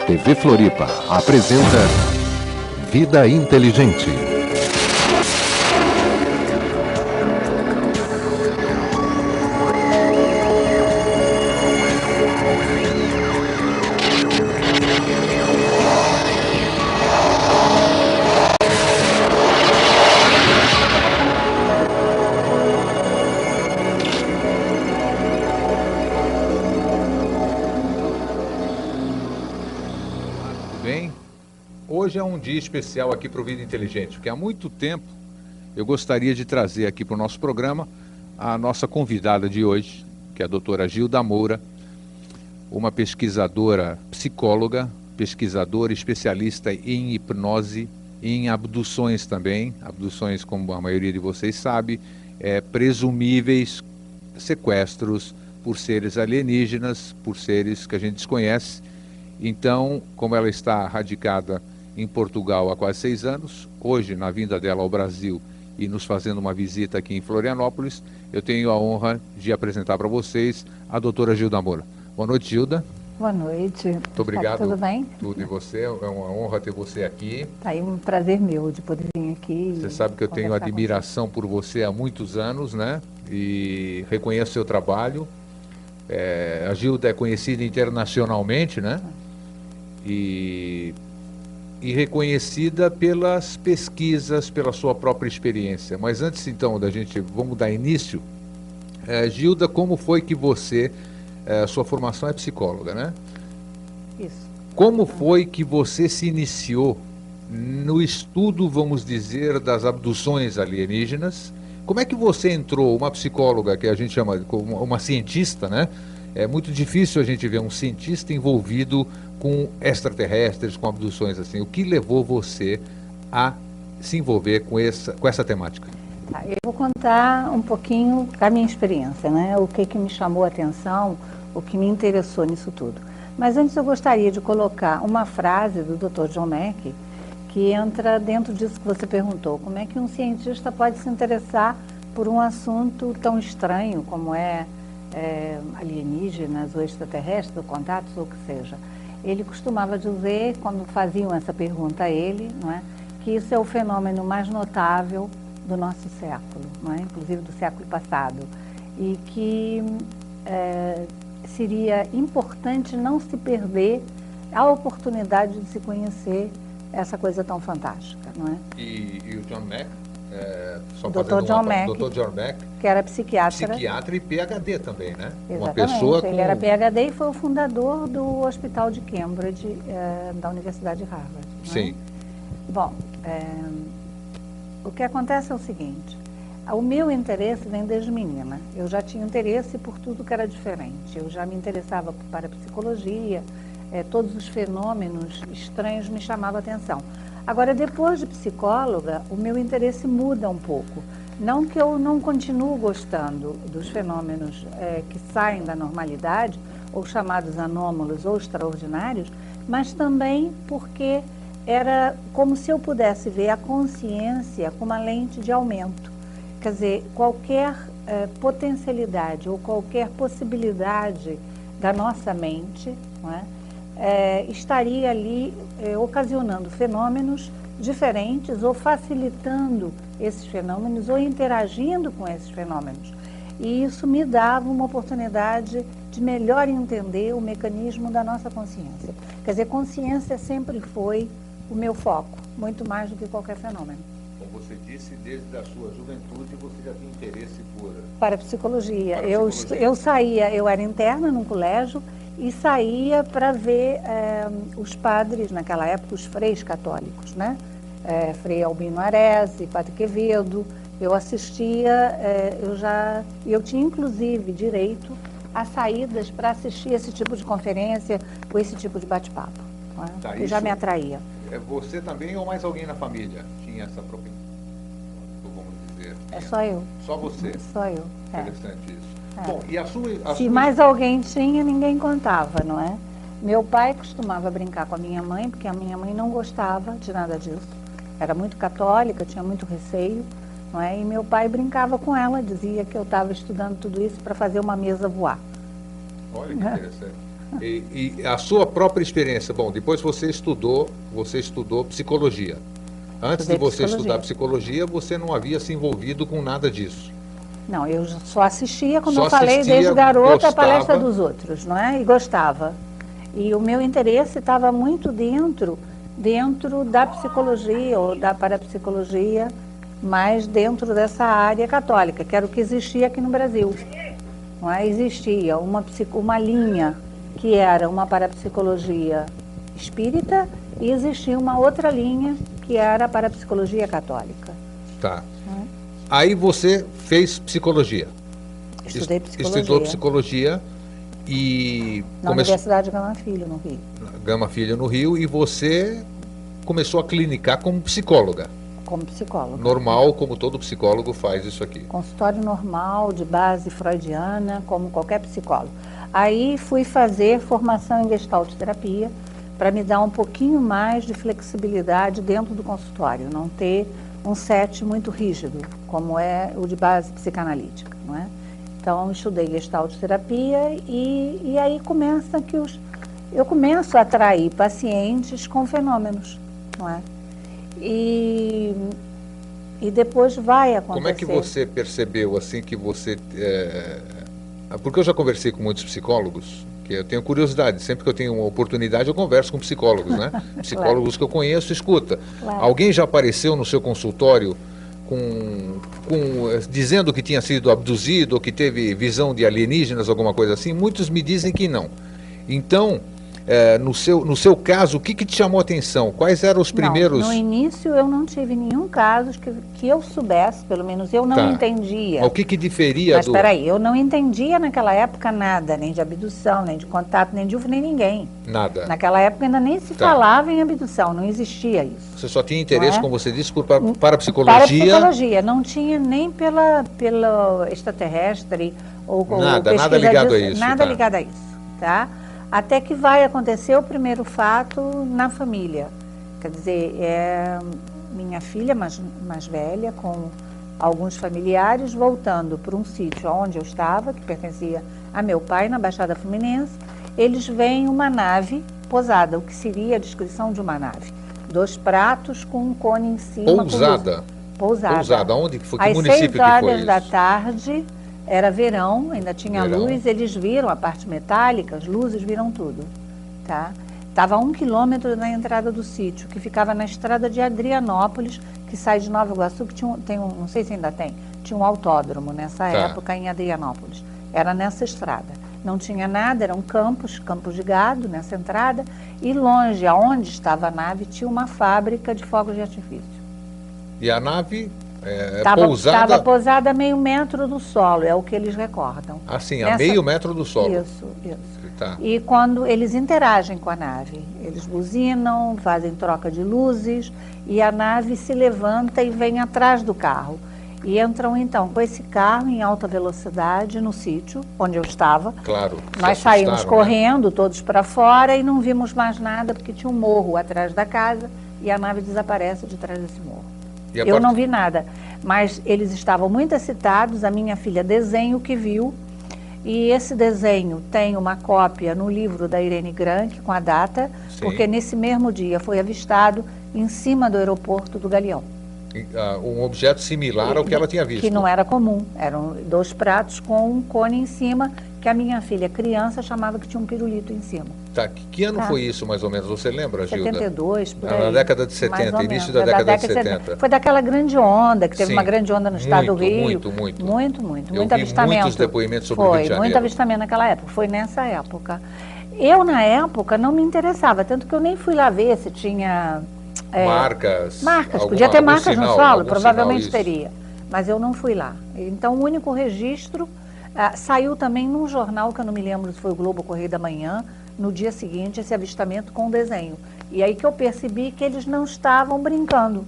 TV Floripa apresenta Vida Inteligente. Hoje é um dia especial aqui para o Vida Inteligente, porque há muito tempo eu gostaria de trazer aqui para o nosso programa a nossa convidada de hoje, que é a doutora Gilda Moura, uma pesquisadora psicóloga, pesquisadora especialista em hipnose, em abduções também, abduções, como a maioria de vocês sabe, presumíveis sequestros por seres alienígenas, por seres que a gente desconhece. Então, como ela está radicada em Portugal há quase 6 anos, hoje, na vinda dela ao Brasil e nos fazendo uma visita aqui em Florianópolis, eu tenho a honra de apresentar para vocês a doutora Gilda Moura. Boa noite, Gilda. Boa noite. Muito obrigado. Tudo bem? Tudo, e você? É uma honra ter você aqui. Tá aí, um prazer meu de poder vir aqui. Você sabe que eu tenho admiração por você há muitos anos, né? E reconheço seu trabalho. A Gilda é conhecida internacionalmente, né? E reconhecida pelas pesquisas, pela sua própria experiência. Mas antes, então, vamos dar início. Gilda, como foi que você, sua formação é psicóloga, né? Isso. Como foi que você se iniciou no estudo, vamos dizer, das abduções alienígenas? Como é que você entrou, uma psicóloga, que a gente chama uma cientista, né? É muito difícil a gente ver um cientista envolvido com extraterrestres, com abduções assim. O que levou você a se envolver com essa temática? Tá, eu vou contar um pouquinho da minha experiência, né? O que me chamou a atenção, o que me interessou nisso tudo. Mas antes eu gostaria de colocar uma frase do Dr. John Mack, que entra dentro disso que você perguntou. Como é que um cientista pode se interessar por um assunto tão estranho como alienígenas ou extraterrestres, ou contatos, ou o que seja? Ele costumava dizer, quando faziam essa pergunta a ele, não é, que isso é o fenômeno mais notável do nosso século, não é, inclusive do século passado, e que seria importante não se perder a oportunidade de se conhecer essa coisa tão fantástica, não é? E o John Mack? Dr. John Mack, que era psiquiatra e PhD também, né? Exatamente, uma pessoa ele era PhD e foi o fundador do Hospital de Cambridge, da Universidade de Harvard. Sim. Bom, o que acontece é o seguinte, o meu interesse vem desde menina. Eu já tinha interesse por tudo que era diferente. Eu já me interessava para a psicologia, todos os fenômenos estranhos me chamavam a atenção. Agora, depois de psicóloga, o meu interesse muda um pouco. Não que eu não continuo gostando dos fenômenos que saem da normalidade, ou chamados anômalos ou extraordinários, mas também porque era como se eu pudesse ver a consciência com uma lente de aumento. Quer dizer, qualquer potencialidade ou qualquer possibilidade da nossa mente, não é? Estaria ali ocasionando fenômenos diferentes ou facilitando esses fenômenos ou interagindo com esses fenômenos. E isso me dava uma oportunidade de melhor entender o mecanismo da nossa consciência. Quer dizer, consciência sempre foi o meu foco, muito mais do que qualquer fenômeno. Como você disse, desde a sua juventude você já tinha interesse para a psicologia. Eu saía, eu era interna num colégio, e saía para ver os padres, naquela época, os freis católicos, né? Frei Albino Aresi, Padre Quevedo. Eu assistia, eu tinha inclusive direito a saídas para assistir esse tipo de conferência ou esse tipo de bate-papo. Que já me atraía. Você também ou mais alguém na família tinha essa propensão, vamos dizer? Só eu. Só você? Só eu. Interessante isso. Bom, e Se mais alguém tinha, ninguém contava, não é? Meu pai costumava brincar com a minha mãe, porque a minha mãe não gostava de nada disso. Era muito católica, tinha muito receio, não é? E meu pai brincava com ela, dizia que eu estava estudando tudo isso para fazer uma mesa voar. Olha que interessante. E a sua própria experiência, bom, depois você estudou psicologia. Antes de você estudar psicologia, você não havia se envolvido com nada disso. Não, eu só assistia, como eu falei, desde garota, a palestra dos outros, não é? E gostava. E o meu interesse estava muito dentro da psicologia ou da parapsicologia, mas dentro dessa área católica, que era o que existia aqui no Brasil. Não é? Existia uma linha que era uma parapsicologia espírita e existia uma outra linha que era a parapsicologia católica. Tá. Aí você fez psicologia. Estudei psicologia. Estudou psicologia e... Na Universidade Gama Filho, no Rio. Gama Filho, no Rio, e você começou a clinicar como psicóloga. Como psicóloga. Normal, como todo psicólogo faz isso aqui. Consultório normal, de base freudiana, como qualquer psicólogo. Aí fui fazer formação em Gestalt terapia, para me dar um pouquinho mais de flexibilidade dentro do consultório, não ter um set muito rígido, como é o de base psicanalítica, não é? Então, estudei Gestalt terapia e aí começa que eu começo a atrair pacientes com fenômenos, não é? E depois vai acontecer. Como é que você percebeu, assim, que você... Porque eu já conversei com muitos psicólogos, que eu tenho curiosidade, sempre que eu tenho uma oportunidade eu converso com psicólogos, né? Psicólogos claro. Que eu conheço, escuta. Claro. Alguém já apareceu no seu consultório dizendo que tinha sido abduzido ou que teve visão de alienígenas, alguma coisa assim? Muitos me dizem que não. Então, no seu caso, o que te chamou a atenção? Quais eram os primeiros... No início eu não tive nenhum caso que eu soubesse, pelo menos eu não entendia. Mas o que diferia Mas espera aí, eu não entendia naquela época nada, nem de abdução, nem de contato, nem de UFO, nem ninguém. Nada. Naquela época ainda nem se falava em abdução, não existia isso. Você só tinha interesse, como você disse, por parapsicologia? Parapsicologia, não tinha nem pela extraterrestre ou nada ligado a isso. Nada ligado a isso, tá? Até que vai acontecer o primeiro fato na família. Quer dizer, minha filha mais velha, com alguns familiares, voltando para um sítio onde eu estava, que pertencia a meu pai, na Baixada Fluminense, eles veem uma nave pousada, o que seria a descrição de uma nave. 2 pratos com um cone em cima. Pousada? Pousada. Onde foi? Que município que foi isso? Às 6 horas da tarde... Era verão, ainda tinha luz, eles viram a parte metálica, as luzes viram tudo, tá? Estava a 1 quilômetro da entrada do sítio, que ficava na estrada de Adrianópolis, que sai de Nova Iguaçu, que não sei se ainda tinha um autódromo nessa época em Adrianópolis. Era nessa estrada. Não tinha nada, eram campos de gado nessa entrada, e longe, aonde estava a nave, tinha uma fábrica de fogos de artifício. E a nave... Estava pousada a meio metro do solo, é o que eles recordam. Assim, a meio metro do solo. Isso. Tá. E quando eles interagem com a nave, eles buzinam, fazem troca de luzes, e a nave se levanta e vem atrás do carro. E entram então com esse carro em alta velocidade no sítio, onde eu estava. Claro. Nós saímos correndo, todos para fora, e não vimos mais nada, porque tinha um morro atrás da casa, e a nave desaparece de trás desse morro. Eu não vi nada, mas eles estavam muito excitados, a minha filha desenha o que viu, e esse desenho tem uma cópia no livro da Irene Grank, com a data, sim, porque nesse mesmo dia foi avistado em cima do aeroporto do Galeão. Um objeto similar ao que ela tinha visto. Que não era comum, eram 2 pratos com um cone em cima, que a minha filha criança chamava que tinha um pirulito em cima. Tá, que ano foi isso, mais ou menos? Você lembra, Gilda? 72, por aí. Na década de 70, início da década de 70. Foi daquela grande onda, que teve uma grande onda no estado do Rio. Muito Muito avistamento. Muitos depoimentos sobre o Rio de Janeiro. Muito avistamento naquela época, foi nessa época. Eu, na época, não me interessava, tanto que eu nem fui lá ver se tinha... marcas, podia ter marcas no solo, provavelmente teria, mas eu não fui lá. Então, o único registro saiu também num jornal, que eu não me lembro se foi o Globo Correio da Manhã, no dia seguinte, esse avistamento com desenho. E aí que eu percebi que eles não estavam brincando,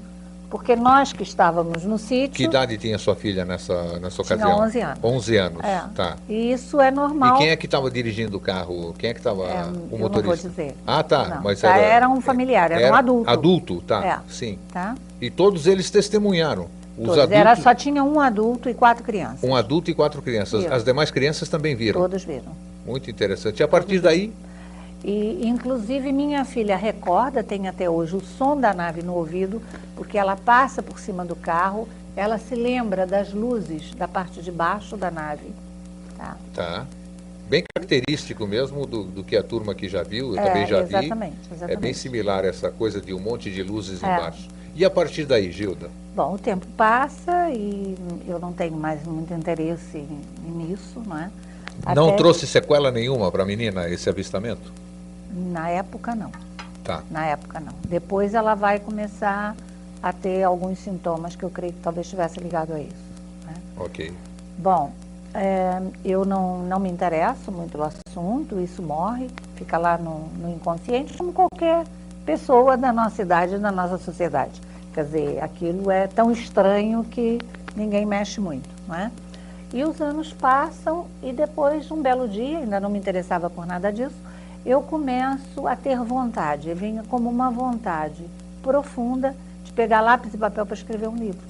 porque nós que estávamos no sítio... Que idade tinha sua filha nessa ocasião? Tinha 11 anos. 11 anos, tá. E isso é normal. E quem é que estava dirigindo o carro? Quem é que estava o motorista? Eu não vou dizer. Ah, tá. Não, mas era um familiar, era um adulto. Adulto, tá. Sim. Tá. E todos eles testemunharam? Os adultos... Só tinha um adulto e 4 crianças. Um adulto e 4 crianças. As demais crianças também viram? Todos viram. Muito interessante. E a partir daí... E, inclusive, minha filha recorda, tem até hoje o som da nave no ouvido, porque ela passa por cima do carro, ela se lembra das luzes da parte de baixo da nave. Tá? Tá. Bem característico mesmo do que a turma aqui já viu, eu também já vi. Exatamente. É bem similar essa coisa de um monte de luzes embaixo. E a partir daí, Gilda? Bom, o tempo passa e eu não tenho mais muito interesse nisso, não é? Não trouxe sequela nenhuma para a menina esse avistamento? Na época, não. Tá. Na época, não. Depois ela vai começar a ter alguns sintomas que eu creio que talvez estivesse ligado a isso. Né? Ok. Bom, eu não me interesso muito no assunto, isso morre, fica lá no inconsciente, como qualquer pessoa da nossa idade, da nossa sociedade. Quer dizer, aquilo é tão estranho que ninguém mexe muito, não é? E os anos passam e depois, um belo dia, ainda não me interessava por nada disso, eu começo a ter vontade, vinha como uma vontade profunda de pegar lápis e papel para escrever um livro.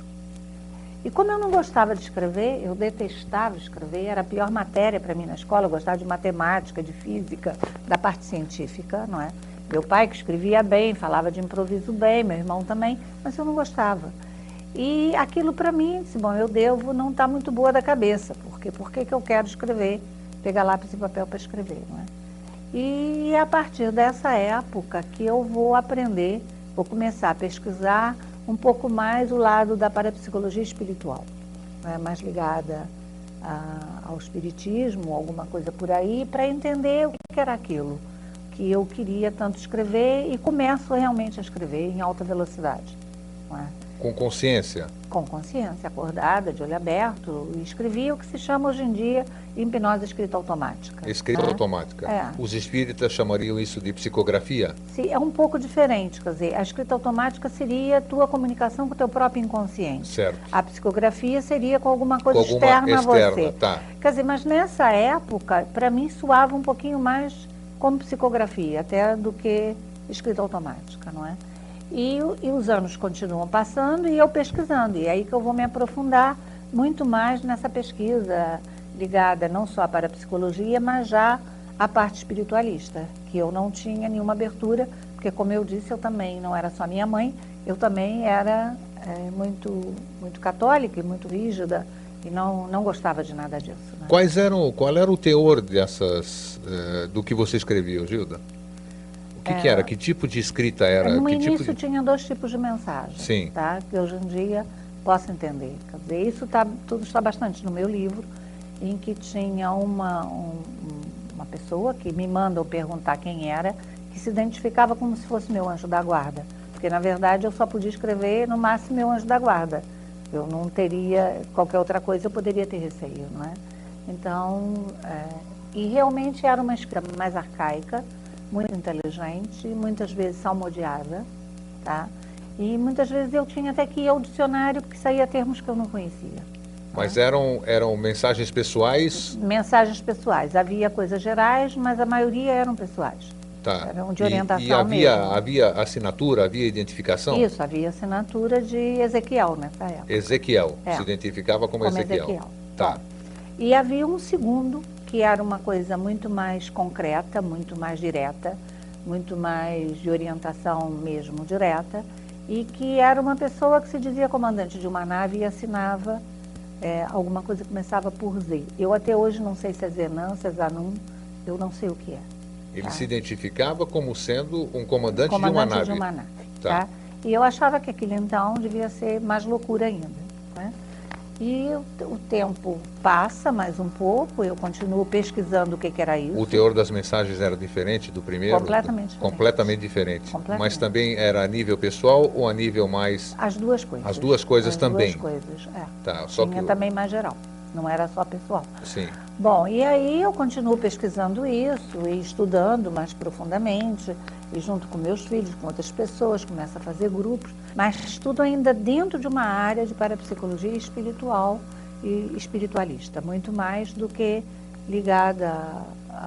E como eu não gostava de escrever, eu detestava escrever, era a pior matéria para mim na escola, eu gostava de matemática, de física, da parte científica, não é? Meu pai que escrevia bem, falava de improviso bem, meu irmão também, mas eu não gostava. E aquilo para mim, disse, bom, eu devo não estar muito boa da cabeça, porque por que eu quero escrever, pegar lápis e papel para escrever, não é? E a partir dessa época que eu vou aprender, vou começar a pesquisar um pouco mais o lado da parapsicologia espiritual, né? Mais ligada ao espiritismo, alguma coisa por aí, para entender o que era aquilo que eu queria tanto escrever e começo realmente a escrever em alta velocidade. Não é? Com consciência? Com consciência, acordada, de olho aberto, e escrevi o que se chama hoje em dia hipnose escrita automática. Escrita automática. É. Os espíritas chamariam isso de psicografia? Sim, é um pouco diferente, quer dizer, a escrita automática seria a tua comunicação com o teu próprio inconsciente. Certo. A psicografia seria com alguma coisa com alguma externa a você. Tá. Quer dizer, mas nessa época, para mim, soava um pouquinho mais como psicografia, até do que escrita automática, não é? E os anos continuam passando e eu pesquisando, e é aí que eu vou me aprofundar muito mais nessa pesquisa ligada não só para a psicologia, mas já à parte espiritualista, que eu não tinha nenhuma abertura, porque como eu disse, eu também não era só minha mãe, eu também era muito católica e muito rígida, e não gostava de nada disso. Né? Qual era o teor do que você escrevia, Gilda? O que era? Que tipo de escrita era? No início tinha 2 tipos de mensagem, Sim. Tá? Que hoje em dia posso entender. Quer dizer, isso tudo está bastante no meu livro, em que tinha uma pessoa que me mandou perguntar quem era, que se identificava como se fosse meu anjo da guarda. Porque, na verdade, eu só podia escrever, no máximo, meu anjo da guarda. Eu não teria qualquer outra coisa, eu poderia ter receio, não é? Então, e realmente era uma escrita mais arcaica, muito inteligente, muitas vezes salmodiada, tá? E muitas vezes eu tinha até que ir ao dicionário, porque saía termos que eu não conhecia. Mas eram mensagens pessoais? Mensagens pessoais. Havia coisas gerais, mas a maioria eram pessoais. Tá. Eram de orientação e mesmo. havia assinatura, havia identificação? Isso, havia assinatura de Ezequiel nessa época. Ezequiel, se identificava como Ezequiel. Tá. Bom, e havia um segundo, que era uma coisa muito mais concreta, muito mais direta, muito mais de orientação mesmo direta, e que era uma pessoa que se dizia comandante de uma nave e assinava alguma coisa que começava por Z. Eu até hoje não sei se é Zenan, se é Zanum, eu não sei o que é. Ele se identificava como sendo um comandante de uma nave. Tá? E eu achava que aquilo então devia ser mais loucura ainda. Né? E o tempo passa mais um pouco, eu continuo pesquisando o que era isso. O teor das mensagens era diferente do primeiro? Completamente diferente. Completamente diferente. Completamente. Mas também era a nível pessoal ou a nível mais... As duas coisas. As duas coisas também? As duas coisas, Tá, só tinha também mais geral, não era só pessoal. Sim. Bom, e aí eu continuo pesquisando isso e estudando mais profundamente, e junto com meus filhos, com outras pessoas, começo a fazer grupos, mas estudo ainda dentro de uma área de parapsicologia espiritual e espiritualista, muito mais do que ligada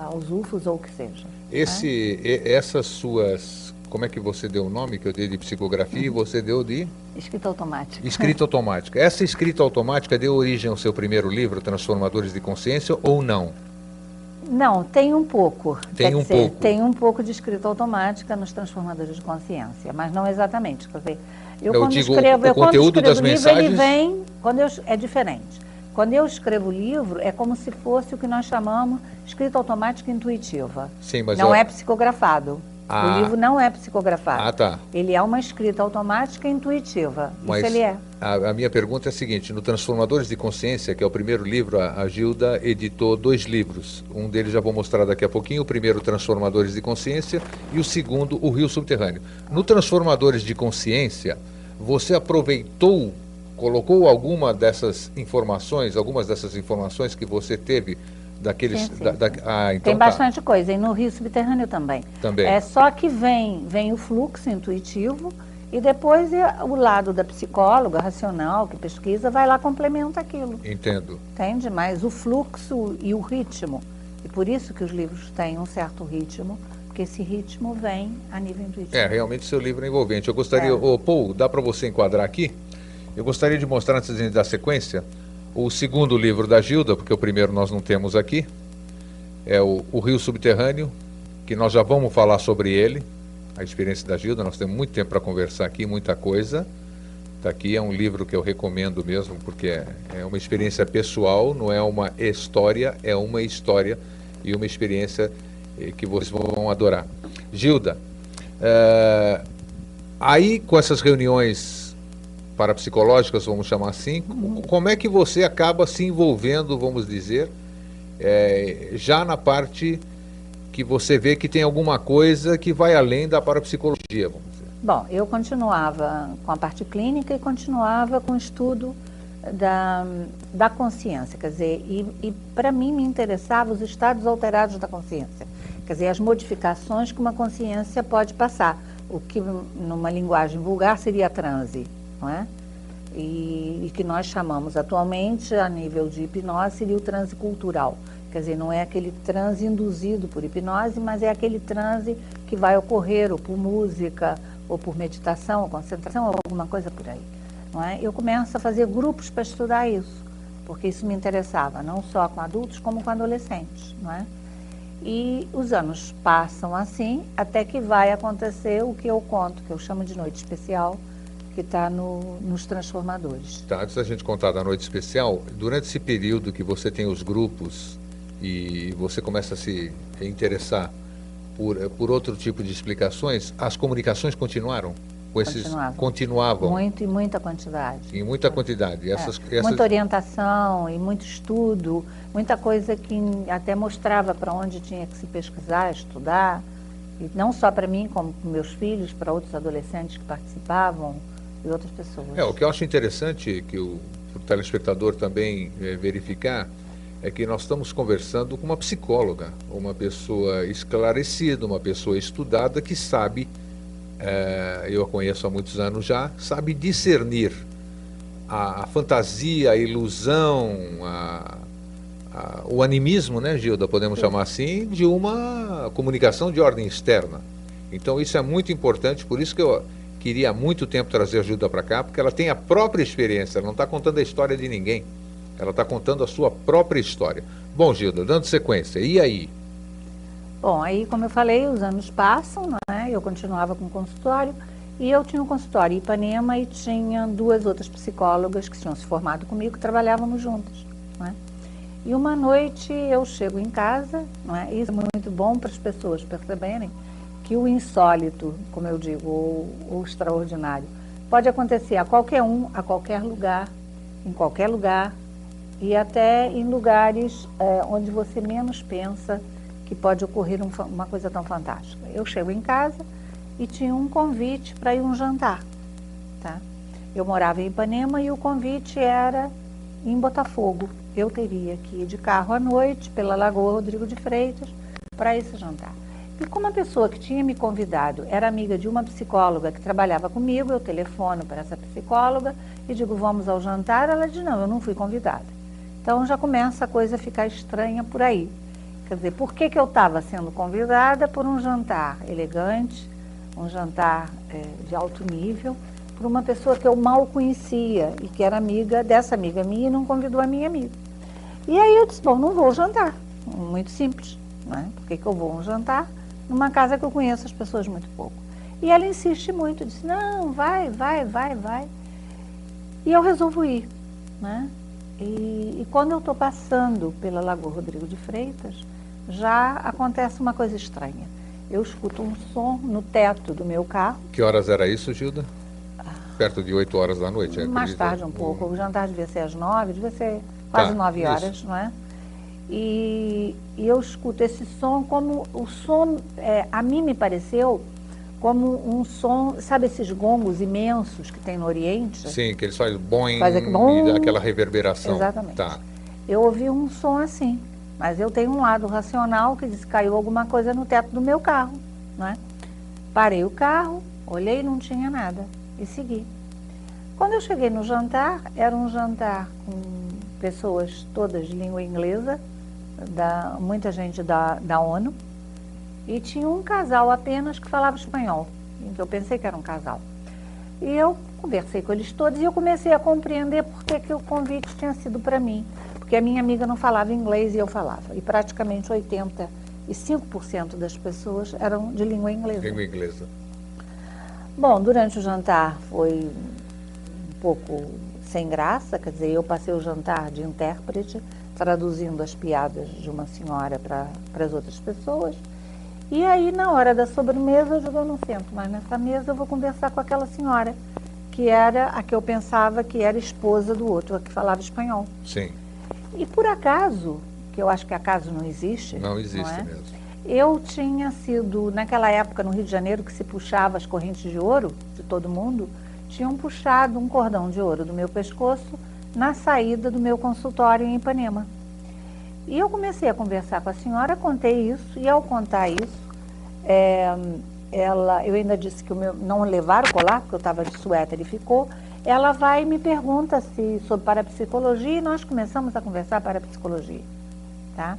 aos UFOs ou o que seja. Essas suas, como é que você deu o nome que eu dei de psicografia e você deu de? Escrita automática. Escrita automática. Essa escrita automática deu origem ao seu primeiro livro, Transformadores de Consciência, ou não? Não, tem um pouco. Tem um pouco. Tem um pouco de escrita automática nos transformadores de consciência, mas não exatamente. Quer dizer, Eu quando digo, escrevo, o conteúdo das livro, mensagens... ele vem, é diferente. Quando eu escrevo o livro, é como se fosse o que nós chamamos escrita automática intuitiva. Sim, mas não é psicografado. Ah. O livro não é psicografado. Ah, tá. Ele é uma escrita automática intuitiva. Mas isso ele é. A minha pergunta é a seguinte: no Transformadores de Consciência, que é o primeiro livro, a Gilda editou 2 livros. Um deles já vou mostrar daqui a pouquinho, o primeiro, Transformadores de Consciência, e o segundo, O Rio Subterrâneo. No Transformadores de Consciência, você aproveitou, colocou algumas dessas informações que você teve daqueles... Sim, sim. Então tem bastante coisa, e no Rio Subterrâneo também. Também. É só que vem o fluxo intuitivo, e depois o lado da psicóloga racional, que pesquisa, vai lá complementa aquilo. Entendo. Entende? Mas o fluxo e o ritmo, e por isso que os livros têm um certo ritmo, porque esse ritmo vem a nível intuitivo. Realmente seu livro é envolvente. Eu gostaria... Paul, dá para você enquadrar aqui? Eu gostaria de mostrar, antes de a gente dar sequência, o segundo livro da Gilda, porque o primeiro nós não temos aqui, é o Rio Subterrâneo, que nós já vamos falar sobre ele, a experiência da Gilda. Nós temos muito tempo para conversar aqui, muita coisa. Está aqui, é um livro que eu recomendo mesmo, porque é uma experiência pessoal, não é uma história, é uma história e uma experiência que vocês vão adorar. Gilda, aí com essas reuniões parapsicológicas, vamos chamar assim, como é que você acaba se envolvendo, vamos dizer, já na parte que você vê que tem alguma coisa que vai além da parapsicologia, vamos dizer? Bom, eu continuava com a parte clínica e continuava com o estudo da consciência, quer dizer, e para mim me interessavam os estados alterados da consciência, quer dizer, as modificações que uma consciência pode passar, o que numa linguagem vulgar seria transe, não é? E que nós chamamos atualmente, a nível de hipnose, seria o transe cultural. Quer dizer, não é aquele transe induzido por hipnose, mas é aquele transe que vai ocorrer ou por música, ou por meditação, ou concentração, ou alguma coisa por aí. Não é? Eu começo a fazer grupos para estudar isso, porque isso me interessava, não só com adultos, como com adolescentes. Não é? E os anos passam assim, até que vai acontecer o que eu conto, que eu chamo de noite especial, que está nos transformadores. Tá, antes da gente contar da noite especial, durante esse período que você tem os grupos e você começa a se interessar por outro tipo de explicações, as comunicações continuaram? Continuavam? Muito, e muita quantidade. Em muita quantidade. Muita orientação e muito estudo, muita coisa que até mostrava para onde tinha que se pesquisar, estudar, e não só para mim, como para meus filhos, para outros adolescentes que participavam e outras pessoas. O que eu acho interessante, que o telespectador também verificar, é que nós estamos conversando com uma psicóloga, uma pessoa esclarecida, uma pessoa estudada que sabe, eu a conheço há muitos anos já, sabe discernir a fantasia, a ilusão, o animismo, né, Gilda, podemos chamar assim, de uma comunicação de ordem externa. Então isso é muito importante, por isso que eu queria há muito tempo trazer a Gilda para cá, porque ela tem a própria experiência, ela não está contando a história de ninguém. Ela está contando a sua própria história. Bom, Gilda, dando sequência, e aí? Bom, aí, como eu falei, os anos passam, né? Eu continuava com o consultório, e eu tinha um consultório em Ipanema e tinha 2 outras psicólogas que tinham se formado comigo, que trabalhávamos juntas, né? E uma noite eu chego em casa, não é? Isso é muito bom para as pessoas perceberem que o insólito, como eu digo, o extraordinário, pode acontecer a qualquer um, a qualquer lugar, em qualquer lugar, e até em lugares onde você menos pensa que pode ocorrer uma coisa tão fantástica. Eu chego em casa e tinha um convite para ir um jantar, tá? Eu morava em Ipanema e o convite era em Botafogo. Eu teria que ir de carro à noite pela Lagoa Rodrigo de Freitas para esse jantar. E como a pessoa que tinha me convidado era amiga de uma psicóloga que trabalhava comigo, eu telefono para essa psicóloga e digo, vamos ao jantar? Ela diz, não, eu não fui convidada. Então já começa a coisa a ficar estranha por aí. Quer dizer, por que eu estava sendo convidada por um jantar elegante, um jantar de alto nível, por uma pessoa que eu mal conhecia e que era amiga dessa amiga minha e não convidou a minha amiga. E aí eu disse, bom, não vou jantar. muito simples, não é? Por que que eu vou a um jantar numa casa que eu conheço as pessoas muito pouco? E ela insiste muito, disse, não, vai. E eu resolvo ir, né? E quando eu estou passando pela Lagoa Rodrigo de Freitas, já acontece uma coisa estranha. Eu escuto um som no teto do meu carro. Que horas era isso, Gilda? Perto de 8 horas da noite? Mais tarde um pouco. O jantar devia ser às 9, devia ser quase 9 horas, isso. não é? E eu escuto esse som como o som, a mim me pareceu como um som, sabe esses gongos imensos que tem no Oriente? Sim, que eles fazem boing bom, e dá aquela reverberação. Exatamente. Tá. Eu ouvi um som assim, mas eu tenho um lado racional que diz que caiu alguma coisa no teto do meu carro, né? Parei o carro, olhei, não tinha nada e segui. Quando eu cheguei no jantar, era um jantar com pessoas todas de língua inglesa, muita gente da ONU, e tinha um casal apenas que falava espanhol. Então eu pensei que era um casal. E eu conversei com eles todos e eu comecei a compreender por que o convite tinha sido para mim. Porque a minha amiga não falava inglês e eu falava. E praticamente 85% das pessoas eram de língua inglesa. Língua inglesa. Bom, durante o jantar foi um pouco sem graça, quer dizer, eu passei o jantar de intérprete, traduzindo as piadas de uma senhora para as outras pessoas. E aí, na hora da sobremesa, eu digo, eu não sento mais nessa mesa, eu vou conversar com aquela senhora, que era a que eu pensava que era esposa do outro, a que falava espanhol. Sim. E por acaso, que eu acho que acaso não existe. Não existe não é? mesmo. Eu tinha sido, naquela época no Rio de Janeiro, que se puxava as correntes de ouro de todo mundo, tinham puxado um cordão de ouro do meu pescoço na saída do meu consultório em Ipanema. E eu comecei a conversar com a senhora, contei isso, e ao contar isso, eu ainda disse que não levar o colar, porque eu estava de suéter e ficou, ela vai e me pergunta sobre parapsicologia, e nós começamos a conversar parapsicologia, tá?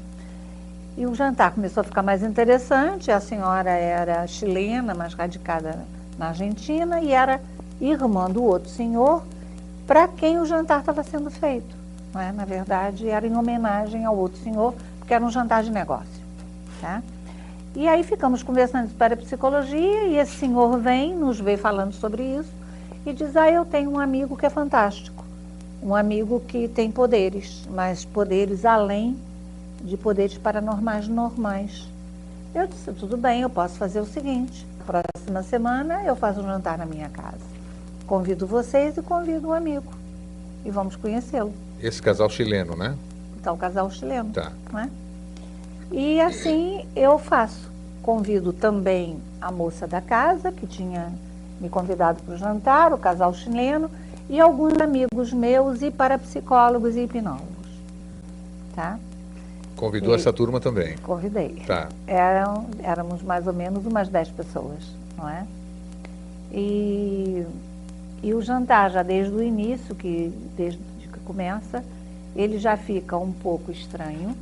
E o jantar começou a ficar mais interessante, a senhora era chilena, mas radicada na Argentina, e era irmã do outro senhor, para quem o jantar estava sendo feito. Não é? Na verdade, era em homenagem ao outro senhor, porque era um jantar de negócio. Tá? E aí ficamos conversando de parapsicologia, e esse senhor nos vê falando sobre isso, e diz, eu tenho um amigo que é fantástico, um amigo que tem poderes, mas poderes além de poderes paranormais normais. Eu disse, tudo bem, eu posso fazer o seguinte, próxima semana eu faço um jantar na minha casa. Convido vocês e convido um amigo, e vamos conhecê-lo. Esse casal chileno, né? Então, o casal chileno. Tá. Né? E assim eu faço. Convido também a moça da casa, que tinha me convidado para o jantar, o casal chileno, e alguns amigos meus, e parapsicólogos e hipnólogos. Tá? Convidou essa turma também? Convidei. Tá. Éramos mais ou menos umas 10 pessoas, não é? E o jantar, já desde o início, desde que começa, ele já fica um pouco estranho,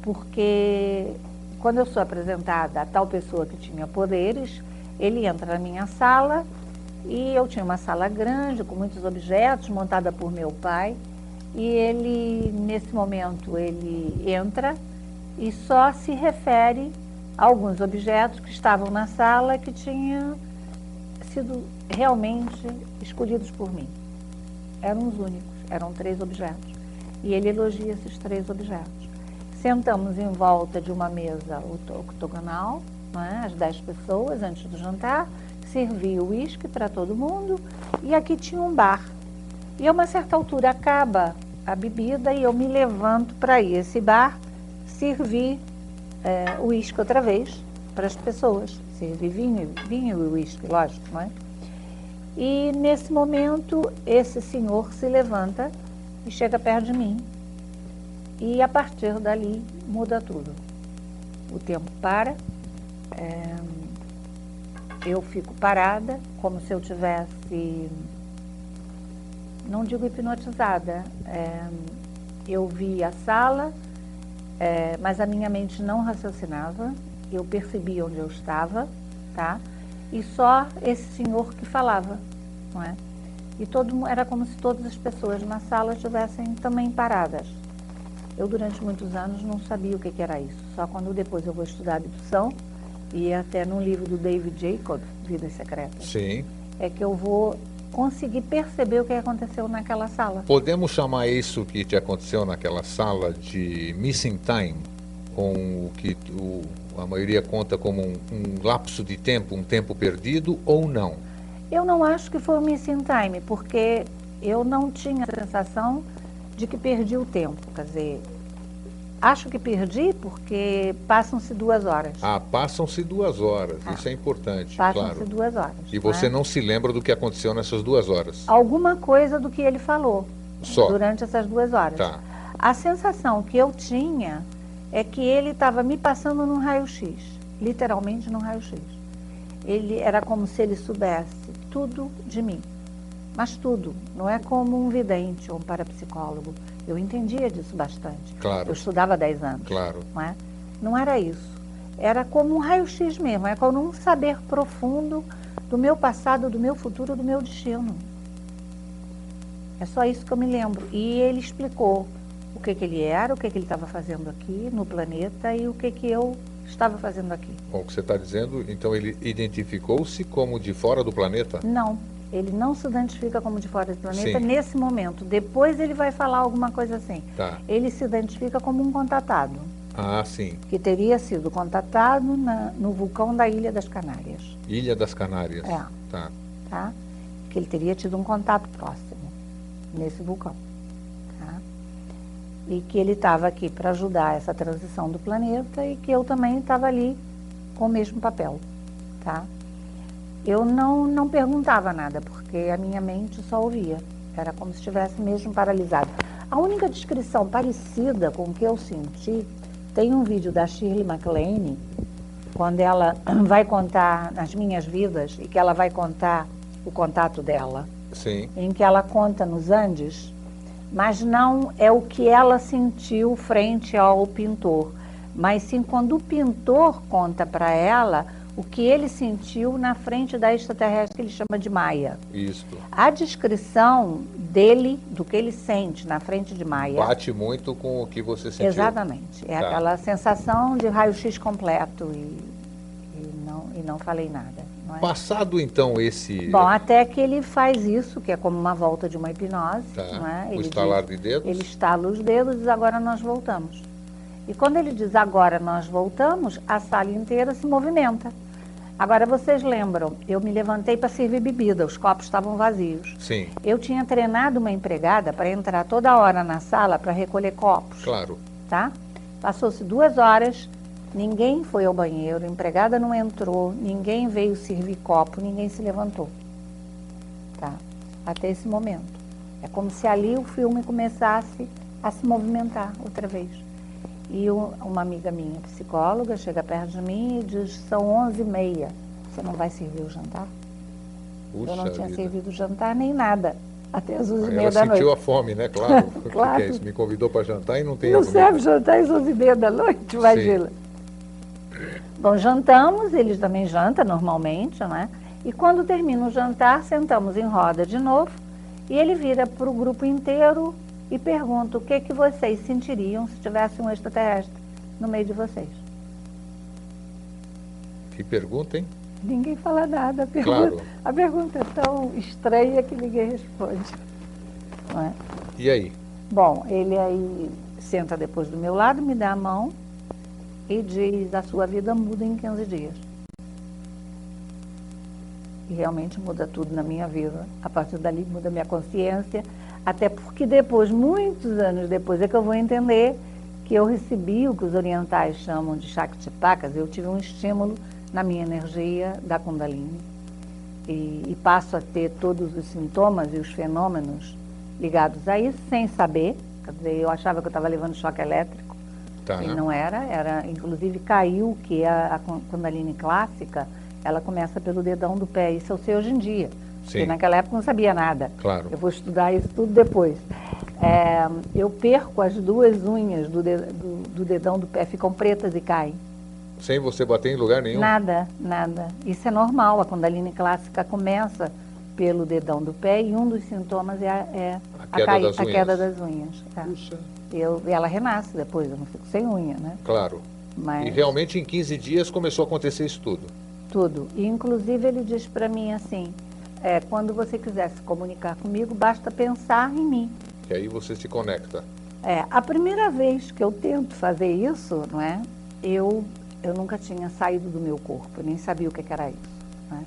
porque quando eu sou apresentada a tal pessoa que tinha poderes, ele entra na minha sala, e eu tinha uma sala grande, com muitos objetos, montada por meu pai, e ele, nesse momento, ele entra e só se refere a alguns objetos que estavam na sala que tinham sido realmente escolhidos por mim. Eram os únicos, eram 3 objetos. E ele elogia esses 3 objetos. Sentamos em volta de uma mesa octogonal, né, as 10 pessoas, antes do jantar, servia o uísque para todo mundo, e aqui tinha um bar. E a uma certa altura acaba a bebida e eu me levanto para ir a esse bar, servir o uísque outra vez para as pessoas. Servir vinho e uísque, lógico, não é? E nesse momento esse senhor se levanta e chega perto de mim. E a partir dali muda tudo. O tempo para, eu fico parada, como se eu tivesse, não digo hipnotizada, eu vi a sala, mas a minha mente não raciocinava, eu percebi onde eu estava, tá? E só esse senhor que falava, não é? E era como se todas as pessoas na sala estivessem também paradas. Eu, durante muitos anos, não sabia o que era isso. Só quando depois eu vou estudar abdução, e até num livro do David Jacob, Vidas Secretas, Sim. é que eu vou conseguir perceber o que aconteceu naquela sala. Podemos chamar isso que te aconteceu naquela sala de missing time, com o que a maioria conta como um lapso de tempo, um tempo perdido, ou não? Eu não acho que foi um missing time, porque eu não tinha a sensação de que perdi o tempo. Quer dizer, acho que perdi porque passam-se 2 horas. Ah, passam-se 2 horas, isso é importante, Passam-se claro. 2 horas. E você não se lembra do que aconteceu nessas 2 horas? Alguma coisa do que ele falou Só. durante essas 2 horas. Tá. A sensação que eu tinha é que ele estava me passando num raio-x, literalmente num raio-x. Ele era como se ele soubesse tudo de mim, mas tudo. Não é como um vidente ou um parapsicólogo. Eu entendia disso bastante. Claro. Eu estudava 10 anos. Claro. Não é? Não era isso. Era como um raio-x mesmo, é como um saber profundo do meu passado, do meu futuro, do meu destino. É só isso que eu me lembro. E ele explicou o que ele era, o que ele estava fazendo aqui no planeta e o que eu estava fazendo aqui. Bom, o que você está dizendo, então ele identificou-se como de fora do planeta? Não, ele não se identifica como de fora do planeta Sim. nesse momento. Depois ele vai falar alguma coisa assim. Tá. Ele se identifica como um contatado, Ah, sim. que teria sido contatado no vulcão da Ilha das Canárias. Ilha das Canárias. É. Tá. Tá? Que ele teria tido um contato próximo nesse vulcão. Tá? E que ele estava aqui para ajudar essa transição do planeta e que eu também estava ali com o mesmo papel. Tá? Eu não perguntava nada, porque a minha mente só ouvia. Era como se estivesse mesmo paralisado. A única descrição parecida com o que eu senti, tem um vídeo da Shirley MacLaine, quando ela vai contar as minhas vidas e que ela vai contar o contato dela, Sim. em que ela conta nos Andes, mas não é o que ela sentiu frente ao pintor, mas sim quando o pintor conta para ela o que ele sentiu na frente da extraterrestre que ele chama de Maia. Isso. A descrição dele, do que ele sente na frente de Maia... Bate muito com o que você sentiu. Exatamente. É Tá. aquela sensação de raio-x completo e não falei nada. Não é? Passado então esse... Bom, até que ele faz isso, que é como uma volta de uma hipnose. Tá. Não é? O Ele estalar diz, de dedos? Ele estala os dedos e diz, agora nós voltamos. E quando ele diz, agora nós voltamos, a sala inteira se movimenta. Agora, vocês lembram, eu me levantei para servir bebida, os copos estavam vazios. Sim. Eu tinha treinado uma empregada para entrar toda hora na sala para recolher copos. Claro. Tá? Passou-se 2 horas, ninguém foi ao banheiro, a empregada não entrou, ninguém veio servir copo, ninguém se levantou. Tá? Até esse momento. É como se ali o filme começasse a se movimentar outra vez. E uma amiga minha, psicóloga, chega perto de mim e diz, são 11h30, você não vai servir o jantar? Puxa Eu não tinha vida. servido o jantar nem nada, até as 11h30 Ela da noite. sentiu a fome, né? Claro. Claro. Porque isso me convidou para jantar e não tem Não a comida. serve jantar às 11h30 da noite, imagina. Bom, jantamos, eles também jantam normalmente, não é? E quando termina o jantar, sentamos em roda de novo e ele vira para o grupo inteiro e pergunta o que vocês sentiriam se tivesse um extraterrestre no meio de vocês. Que pergunta, hein? Ninguém fala nada. Claro. A pergunta é tão estranha que ninguém responde. Não é? E aí? Bom, ele aí senta depois do meu lado, me dá a mão e diz, a sua vida muda em 15 dias. E realmente muda tudo na minha vida. A partir dali muda minha consciência, até porque depois, muitos anos depois, é que eu vou entender que eu recebi o que os orientais chamam de Shaktipakas, eu tive um estímulo na minha energia da Kundalini e passo a ter todos os sintomas e os fenômenos ligados a isso, sem saber. Quer dizer, eu achava que eu estava levando choque elétrico, Tá. e não era, inclusive caiu que a Kundalini clássica, ela começa pelo dedão do pé, isso eu sei hoje em dia, porque Sim. naquela época eu não sabia nada. Claro. Eu vou estudar isso tudo depois. Eu perco as 2 unhas do dedão do pé, ficam pretas e caem. Sem você bater em lugar nenhum? Nada, nada. Isso é normal, a Kundalini clássica começa pelo dedão do pé e um dos sintomas é A queda das a unhas. queda das unhas. É. Puxa. ela renasce depois, eu não fico sem unha, né? Claro. Mas E realmente em 15 dias começou a acontecer isso tudo. tudo. E inclusive ele diz para mim assim, quando você quiser se comunicar comigo, basta pensar em mim. Que aí você se conecta. A primeira vez que eu tento fazer isso, não é? Eu nunca tinha saído do meu corpo, nem sabia o que era isso, né?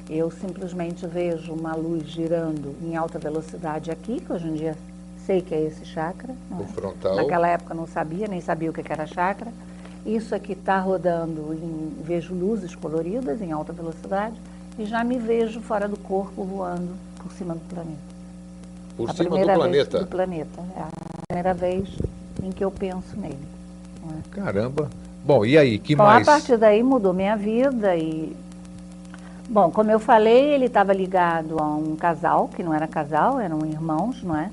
Eu simplesmente vejo uma luz girando em alta velocidade aqui, que hoje em dia sei que é esse chakra. Não O é? frontal. Naquela época não sabia, nem sabia o que era chakra. Isso aqui está rodando, vejo luzes coloridas em alta velocidade e já me vejo fora do corpo voando por cima do planeta. Por A cima do primeira vez planeta. do planeta. É a primeira vez em que eu penso nele. Não é? Caramba. Bom, e aí, que Bom, mais? a partir daí mudou minha vida e... Bom, como eu falei, ele estava ligado a um casal, que não era casal, eram irmãos, não é?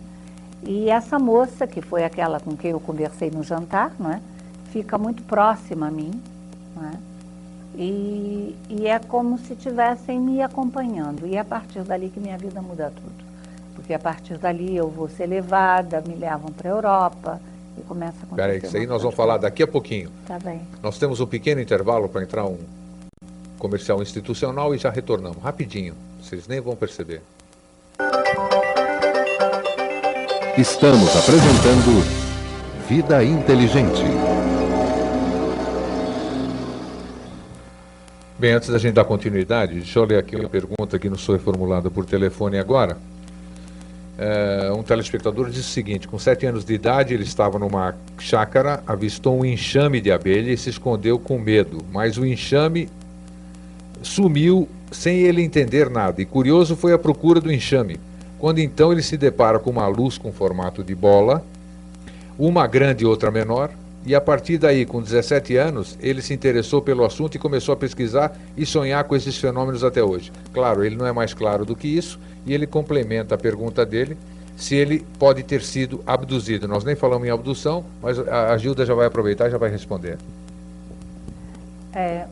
E essa moça, que foi aquela com quem eu conversei no jantar, não é? Fica muito próxima a mim, não é? E é como se estivessem me acompanhando. E é a partir dali que minha vida muda tudo. Porque a partir dali eu vou ser levada, me levam para a Europa e começa a acontecer. Peraí, isso aí umas nós vamos coisas. falar daqui a pouquinho. Tá bem. Nós temos um pequeno intervalo para entrar um comercial institucional e já retornamos. Rapidinho, vocês nem vão perceber. Estamos apresentando Vida Inteligente. Bem, antes da gente dar continuidade, deixa eu ler aqui uma pergunta que nos foi formulada por telefone agora. Um telespectador disse o seguinte: com 7 anos de idade, ele estava numa chácara, avistou um enxame de abelha e se escondeu com medo, mas o enxame sumiu sem ele entender nada, e curioso foi a procura do enxame, quando então ele se depara com uma luz com formato de bola, uma grande e outra menor, e a partir daí, com 17 anos, ele se interessou pelo assunto e começou a pesquisar e sonhar com esses fenômenos até hoje. Claro, ele não é mais claro do que isso, e ele complementa a pergunta dele, se ele pode ter sido abduzido. Nós nem falamos em abdução, mas a Gilda já vai aproveitar e já vai responder.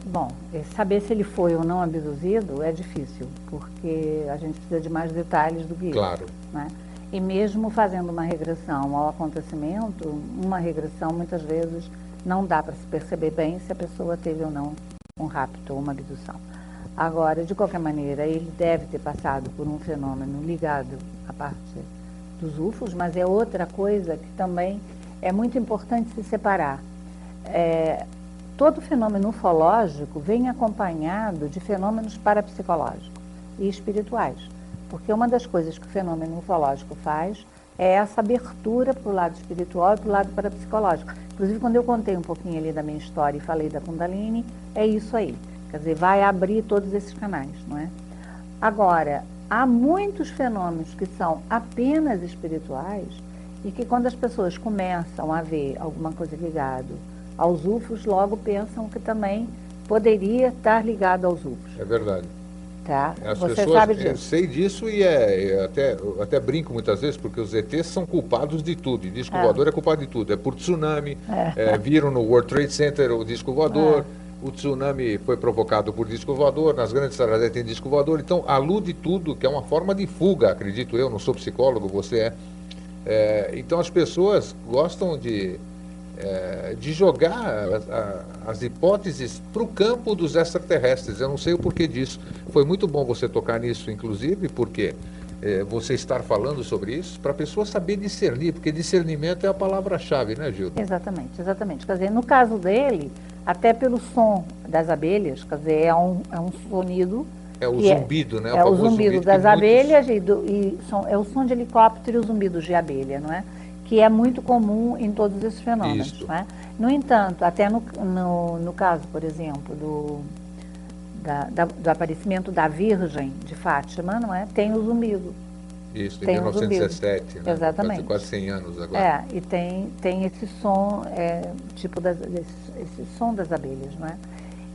Bom, saber se ele foi ou não abduzido é difícil, porque a gente precisa de mais detalhes do que isso. Claro. Né? E mesmo fazendo uma regressão ao acontecimento, uma regressão muitas vezes não dá para se perceber bem se a pessoa teve ou não um rapto ou uma abdução. Agora, de qualquer maneira, ele deve ter passado por um fenômeno ligado à parte dos UFOs, mas é outra coisa que também é muito importante se separar. Todo fenômeno ufológico vem acompanhado de fenômenos parapsicológicos e espirituais, porque uma das coisas que o fenômeno ufológico faz é essa abertura para o lado espiritual e para o lado parapsicológico. Inclusive, quando eu contei um pouquinho ali da minha história e falei da Kundalini, é isso aí. Quer dizer, vai abrir todos esses canais, não é? Agora, há muitos fenômenos que são apenas espirituais e que quando as pessoas começam a ver alguma coisa ligada aos UFOs, logo pensam que também poderia estar ligado aos UFOs. É verdade. Tá? As Você pessoas, sabe eu disso. sei disso e eu até brinco muitas vezes, porque os ETs são culpados de tudo. E disco voador é culpado de tudo. É por tsunami, viram no World Trade Center o disco voador, o tsunami foi provocado por disco voador, nas grandes tragédias tem disco voador. Então, alude tudo, que é uma forma de fuga, acredito eu, não sou psicólogo, você é. Então, as pessoas gostam de jogar as hipóteses para o campo dos extraterrestres. Eu não sei o porquê disso. Foi muito bom você tocar nisso, inclusive, porque você estar falando sobre isso, para a pessoa saber discernir, porque discernimento é a palavra-chave, né, Gilda? Exatamente, exatamente. Quer dizer, no caso dele, até pelo som das abelhas, quer dizer, é um sonido... É o zumbido, né? É o zumbido das abelhas é o som de helicóptero e o zumbido de abelha, não é? Que é muito comum em todos esses fenômenos. Né? No entanto, até no caso, por exemplo, do aparecimento da Virgem de Fátima, não é? Tem o zumbido. Isso, em tem 1917, né? Exatamente. Quase 100 anos agora. E tem esse som, esse som das abelhas, não é?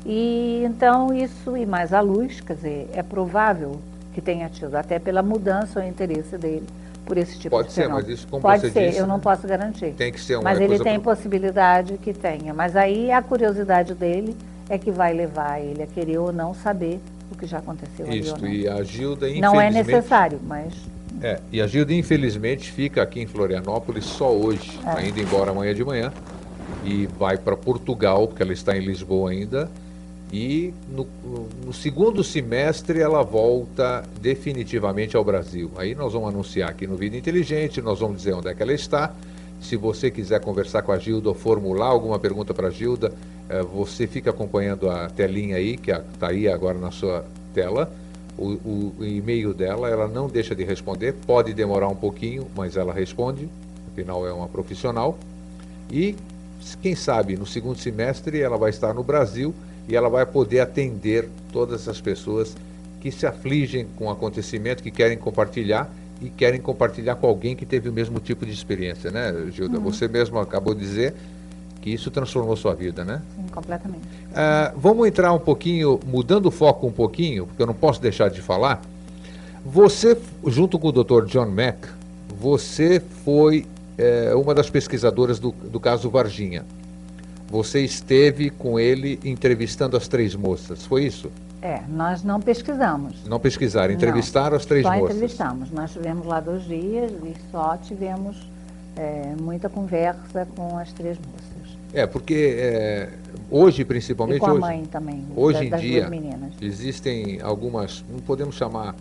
E então isso, e mais a luz, quer dizer, é provável que tenha tido, até pela mudança ou interesse dele por esse tipo de fenômeno. Mas isso, como pode você ser, disse, eu não posso garantir. Tem que ser uma mas ele coisa tem possibilidade que tenha. Mas aí a curiosidade dele é que vai levar ele a querer ou não saber o que já aconteceu ali ou não. E a Gilda, infelizmente... Não é necessário, mas E a Gilda, infelizmente, fica aqui em Florianópolis só hoje, ainda embora amanhã de manhã, e vai para Portugal, porque ela está em Lisboa ainda, e no segundo semestre ela volta definitivamente ao Brasil. Aí nós vamos anunciar aqui no Vida Inteligente, nós vamos dizer onde é que ela está. Se você quiser conversar com a Gilda ou formular alguma pergunta para a Gilda, você fica acompanhando a telinha aí, que está aí agora na sua tela, o e-mail dela, ela não deixa de responder, pode demorar um pouquinho, mas ela responde, afinal é uma profissional. E quem sabe no segundo semestre ela vai estar no Brasil e ela vai poder atender todas as pessoas que se afligem com o acontecimento, que querem compartilhar e querem compartilhar com alguém que teve o mesmo tipo de experiência, né, Gilda? Você mesmo acabou de dizer que isso transformou sua vida, né? Sim, completamente. Vamos entrar um pouquinho, mudando o foco um pouquinho, porque eu não posso deixar de falar. Você, junto com o Dr. John Mack, você foi uma das pesquisadoras do caso Varginha. Você esteve com ele entrevistando as 3 moças, foi isso? Nós não pesquisamos. Não pesquisaram, entrevistaram as 3 moças. Só entrevistamos. Nós tivemos lá 2 dias e só tivemos muita conversa com as 3 moças. Porque hoje, principalmente... E com a mãe também, hoje das em dia, 2 meninas. Existem algumas, não podemos chamar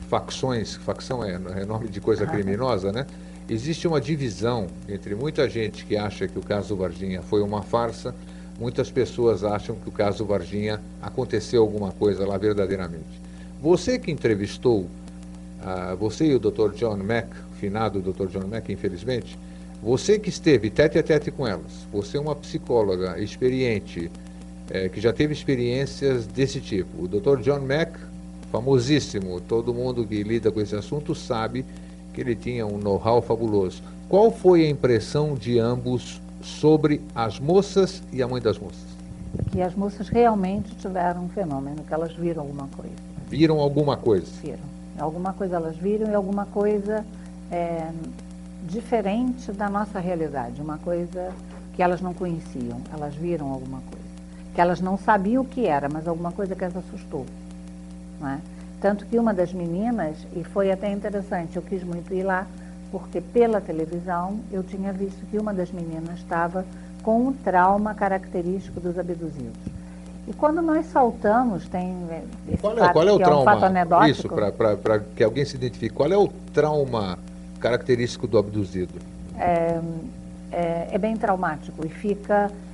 facções, facção é nome de coisa criminosa, né? Existe uma divisão entre muita gente que acha que o caso Varginha foi uma farsa, muitas pessoas acham que o caso Varginha aconteceu alguma coisa lá verdadeiramente. Você que entrevistou, você e o Dr. John Mack, o finado Dr. John Mack, infelizmente, você que esteve tete a tete com elas, você é uma psicóloga experiente, que já teve experiências desse tipo. O Dr. John Mack, famosíssimo, todo mundo que lida com esse assunto sabe que ele tinha um know-how fabuloso. Qual foi a impressão de ambos sobre as moças e a mãe das moças? Que as moças realmente tiveram um fenômeno, que elas viram alguma coisa. Viram alguma coisa? Viram. Alguma coisa elas viram e alguma coisa diferente da nossa realidade, uma coisa que elas não conheciam. Elas viram alguma coisa, que elas não sabiam o que era, mas alguma coisa que as assustou, não é? Tanto que uma das meninas, e foi até interessante, eu quis muito ir lá, porque pela televisão eu tinha visto que uma das meninas estava com um trauma característico dos abduzidos. E quando nós saltamos, tem esse qual é o que trauma? É um fato anedótico. Isso, para que alguém se identifique. Qual é o trauma característico do abduzido? É bem traumático e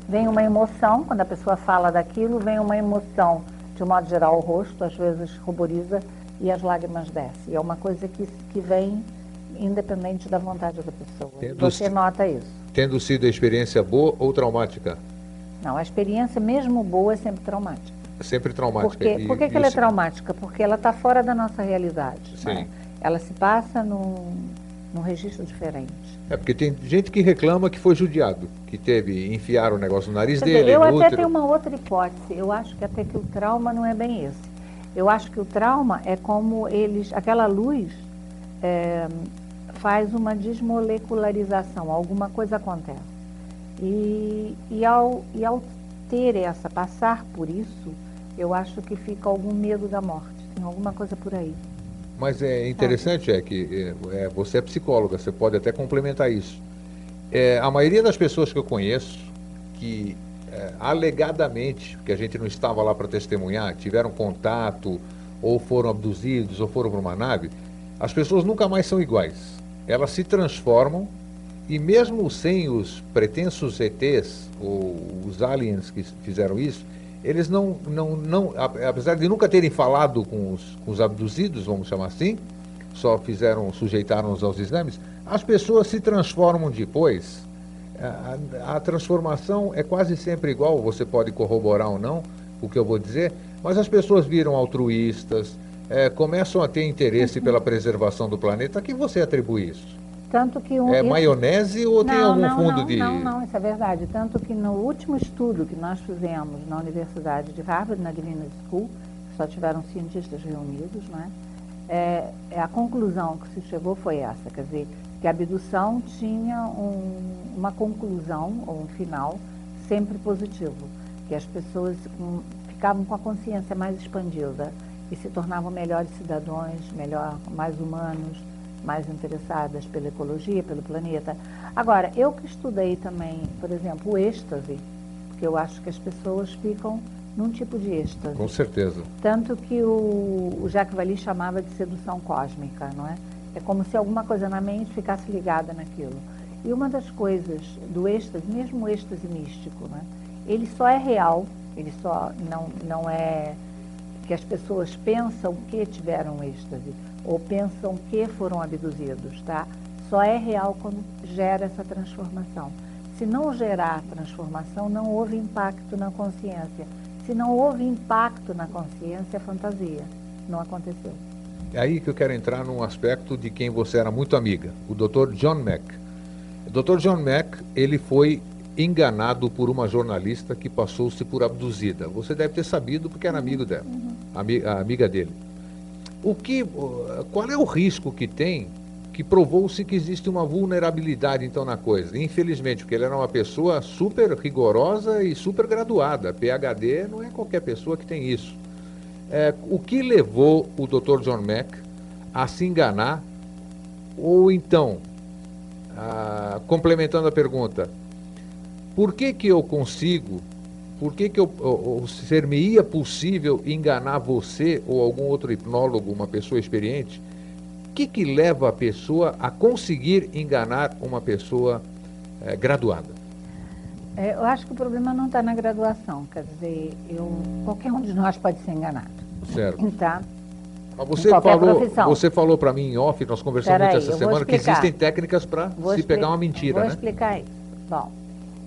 vem uma emoção, quando a pessoa fala daquilo, vem uma emoção, de um modo geral, o rosto às vezes ruboriza e as lágrimas descem. E é uma coisa que vem independente da vontade da pessoa. Você nota isso. Tendo sido a experiência boa ou traumática? Não, a experiência mesmo boa é sempre traumática. Sempre traumática. Por que ela é traumática? Porque ela está fora da nossa realidade. Sim. Né? Ela se passa num registro diferente. Porque tem gente que reclama que foi judiado, que enfiar o negócio no nariz dele. Eu até tenho uma outra hipótese. Eu acho que até que o trauma não é bem esse. Eu acho que o trauma é como aquela luz faz uma desmolecularização, alguma coisa acontece. E ao passar por isso, eu acho que fica algum medo da morte. Tem alguma coisa por aí. Mas é interessante que você é psicóloga, você pode até complementar isso. A maioria das pessoas que eu conheço, que alegadamente, porque a gente não estava lá para testemunhar, tiveram contato, ou foram abduzidos, ou foram para uma nave, as pessoas nunca mais são iguais. Elas se transformam e mesmo sem os pretensos ETs, ou os aliens que fizeram isso, eles não, apesar de nunca terem falado com os abduzidos, vamos chamar assim, só sujeitaram-nos aos exames, as pessoas se transformam depois. A transformação é quase sempre igual, você pode corroborar ou não o que eu vou dizer, mas as pessoas viram altruístas, começam a ter interesse pela preservação do planeta. A que você atribui isso? Tanto que maionese ou tem algum fundo de... Não, isso é verdade. Tanto que no último estudo que nós fizemos na Universidade de Harvard, na Divinity School, só tiveram cientistas reunidos, né? A conclusão que se chegou foi essa, quer dizer, que a abdução tinha uma conclusão, ou um final, sempre positivo, que as pessoas ficavam com a consciência mais expandida e se tornavam melhores cidadãos, mais humanos, mais interessadas pela ecologia, pelo planeta. Agora, eu que estudei também, por exemplo, o êxtase, porque eu acho que as pessoas ficam num tipo de êxtase. Com certeza. Tanto que o Jacques Vallée chamava de sedução cósmica, não é? É como se alguma coisa na mente ficasse ligada naquilo. E uma das coisas do êxtase, mesmo o êxtase místico, né? Ele só é real, ele só não é que as pessoas pensam que tiveram êxtase ou pensam que foram abduzidos, tá? Só é real quando gera essa transformação. Se não gerar transformação, não houve impacto na consciência. Se não houve impacto na consciência, é fantasia. Não aconteceu. É aí que eu quero entrar num aspecto de quem você era muito amiga, o Dr. John Mack. O Dr. John Mack, ele foi enganado por uma jornalista que passou-se por abduzida. Você deve ter sabido porque era amigo dela, a amiga dele. Qual é o risco que tem, que provou-se que existe uma vulnerabilidade então na coisa? Infelizmente, porque ele era uma pessoa super rigorosa e super graduada. PhD não é qualquer pessoa que tem isso. O que levou o Dr. John Mack a se enganar? Ou então, complementando a pergunta, por que eu consigo, ser-me-ia possível enganar você ou algum outro hipnólogo, uma pessoa experiente? O que leva a pessoa a conseguir enganar uma pessoa graduada? Eu acho que o problema não está na graduação, quer dizer, qualquer um de nós pode ser enganado. Certo. Tá? Mas você você falou para mim em off, nós conversamos muito essa semana, que existem técnicas para se pegar uma mentira, né? Vou explicar isso. Bom,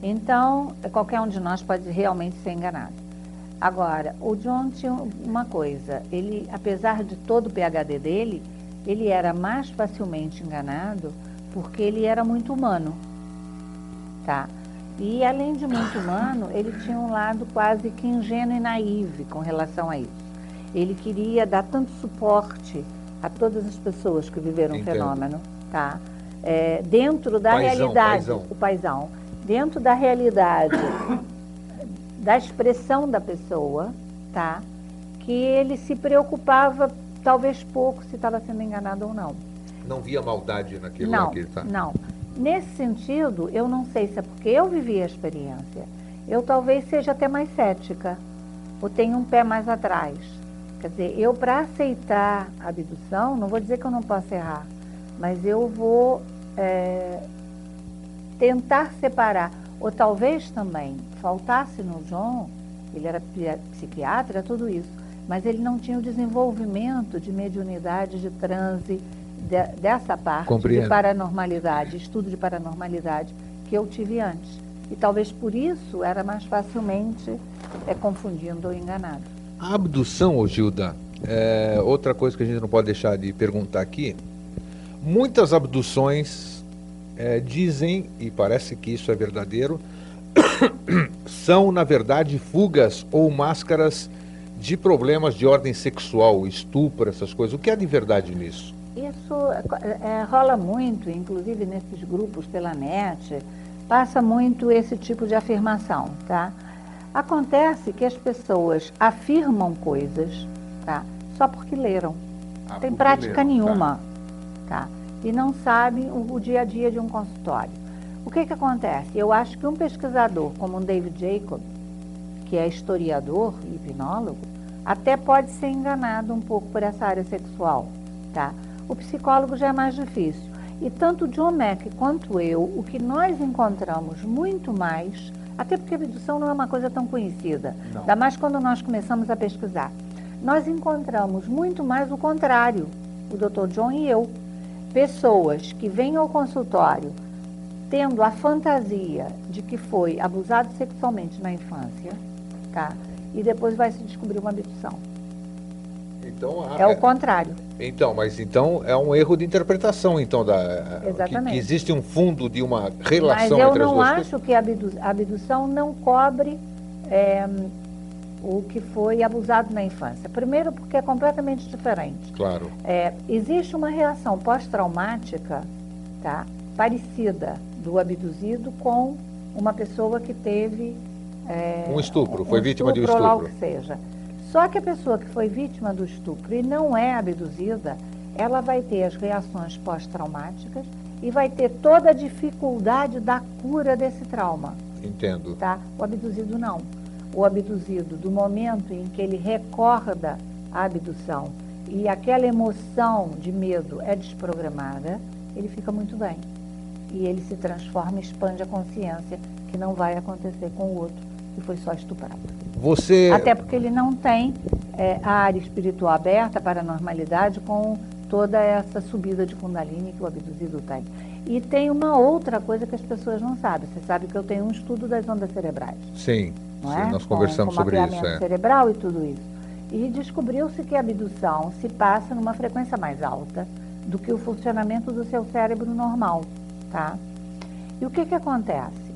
então, qualquer um de nós pode realmente ser enganado. Agora, o John tinha uma coisa, ele, apesar de todo o PhD dele, ele era mais facilmente enganado porque ele era muito humano, tá? E, além de muito humano, ele tinha um lado quase que ingênuo e naive com relação a isso. Ele queria dar tanto suporte a todas as pessoas que viveram o fenômeno, tá? Dentro da realidade, o paizão, dentro da realidade, da expressão da pessoa, tá? Que ele se preocupava, talvez pouco, se estava sendo enganado ou não. Não via maldade naquilo lá que ele está? Não. Nesse sentido, eu não sei se é porque eu vivi a experiência. Eu talvez seja até mais cética, ou tenha um pé mais atrás. Quer dizer, eu para aceitar a abdução, não vou dizer que eu não posso errar, mas eu vou tentar separar. Ou talvez também faltasse no John, ele era psiquiatra, tudo isso, mas ele não tinha o desenvolvimento de mediunidade, de transe, dessa parte Compreendo. De paranormalidade, estudo de paranormalidade, que eu tive antes. E talvez por isso era mais facilmente confundido ou enganado. A abdução, Gilda, outra coisa que a gente não pode deixar de perguntar aqui. Muitas abduções dizem, e parece que isso é verdadeiro, são, na verdade, fugas ou máscaras de problemas de ordem sexual, estupro, essas coisas. O que há de verdade nisso? Isso rola muito, inclusive nesses grupos pela net, passa muito esse tipo de afirmação, tá? Acontece que as pessoas afirmam coisas, tá? Só porque leram. Não tem prática nenhuma, tá? E não sabem o dia a dia de um consultório. O que acontece? Eu acho que um pesquisador como o David Jacob, que é historiador e hipnólogo, até pode ser enganado um pouco por essa área sexual, tá? O psicólogo já é mais difícil. E tanto John Mack quanto eu, o que nós encontramos muito mais, até porque a abdução não é uma coisa tão conhecida, ainda mais quando nós começamos a pesquisar. Nós encontramos muito mais o contrário, o Dr. John e eu. Pessoas que vêm ao consultório tendo a fantasia de que foi abusado sexualmente na infância, tá? E depois vai se descobrir uma abdução. Então, é o contrário. Mas é um erro de interpretação, então, Exatamente. que existe um fundo de uma relação entre as duas coisas. Mas eu não acho que a abdução não cobre o que foi abusado na infância. Primeiro porque é completamente diferente. Claro. Existe uma reação pós-traumática, tá, parecida do abduzido com uma pessoa que teve um estupro, foi vítima de um estupro. Ou lá o que seja. Só que a pessoa que foi vítima do estupro e não é abduzida, ela vai ter as reações pós-traumáticas e vai ter toda a dificuldade da cura desse trauma. Entendo. Tá? O abduzido não. O abduzido, do momento em que ele recorda a abdução e aquela emoção de medo é desprogramada, ele fica muito bem. E ele se transforma e expande a consciência, que não vai acontecer com o outro, que foi só estuprado. Você... Até porque ele não tem a área espiritual aberta para a normalidade com toda essa subida de Kundalini que o abduzido tem. E tem uma outra coisa que as pessoas não sabem. Você sabe que eu tenho um estudo das ondas cerebrais. Sim, não sim, é? nós conversamos com sobre isso. mapeamento cerebral e tudo isso. E descobriu-se que a abdução se passa numa frequência mais alta do que o funcionamento do seu cérebro normal, tá? E o que que acontece?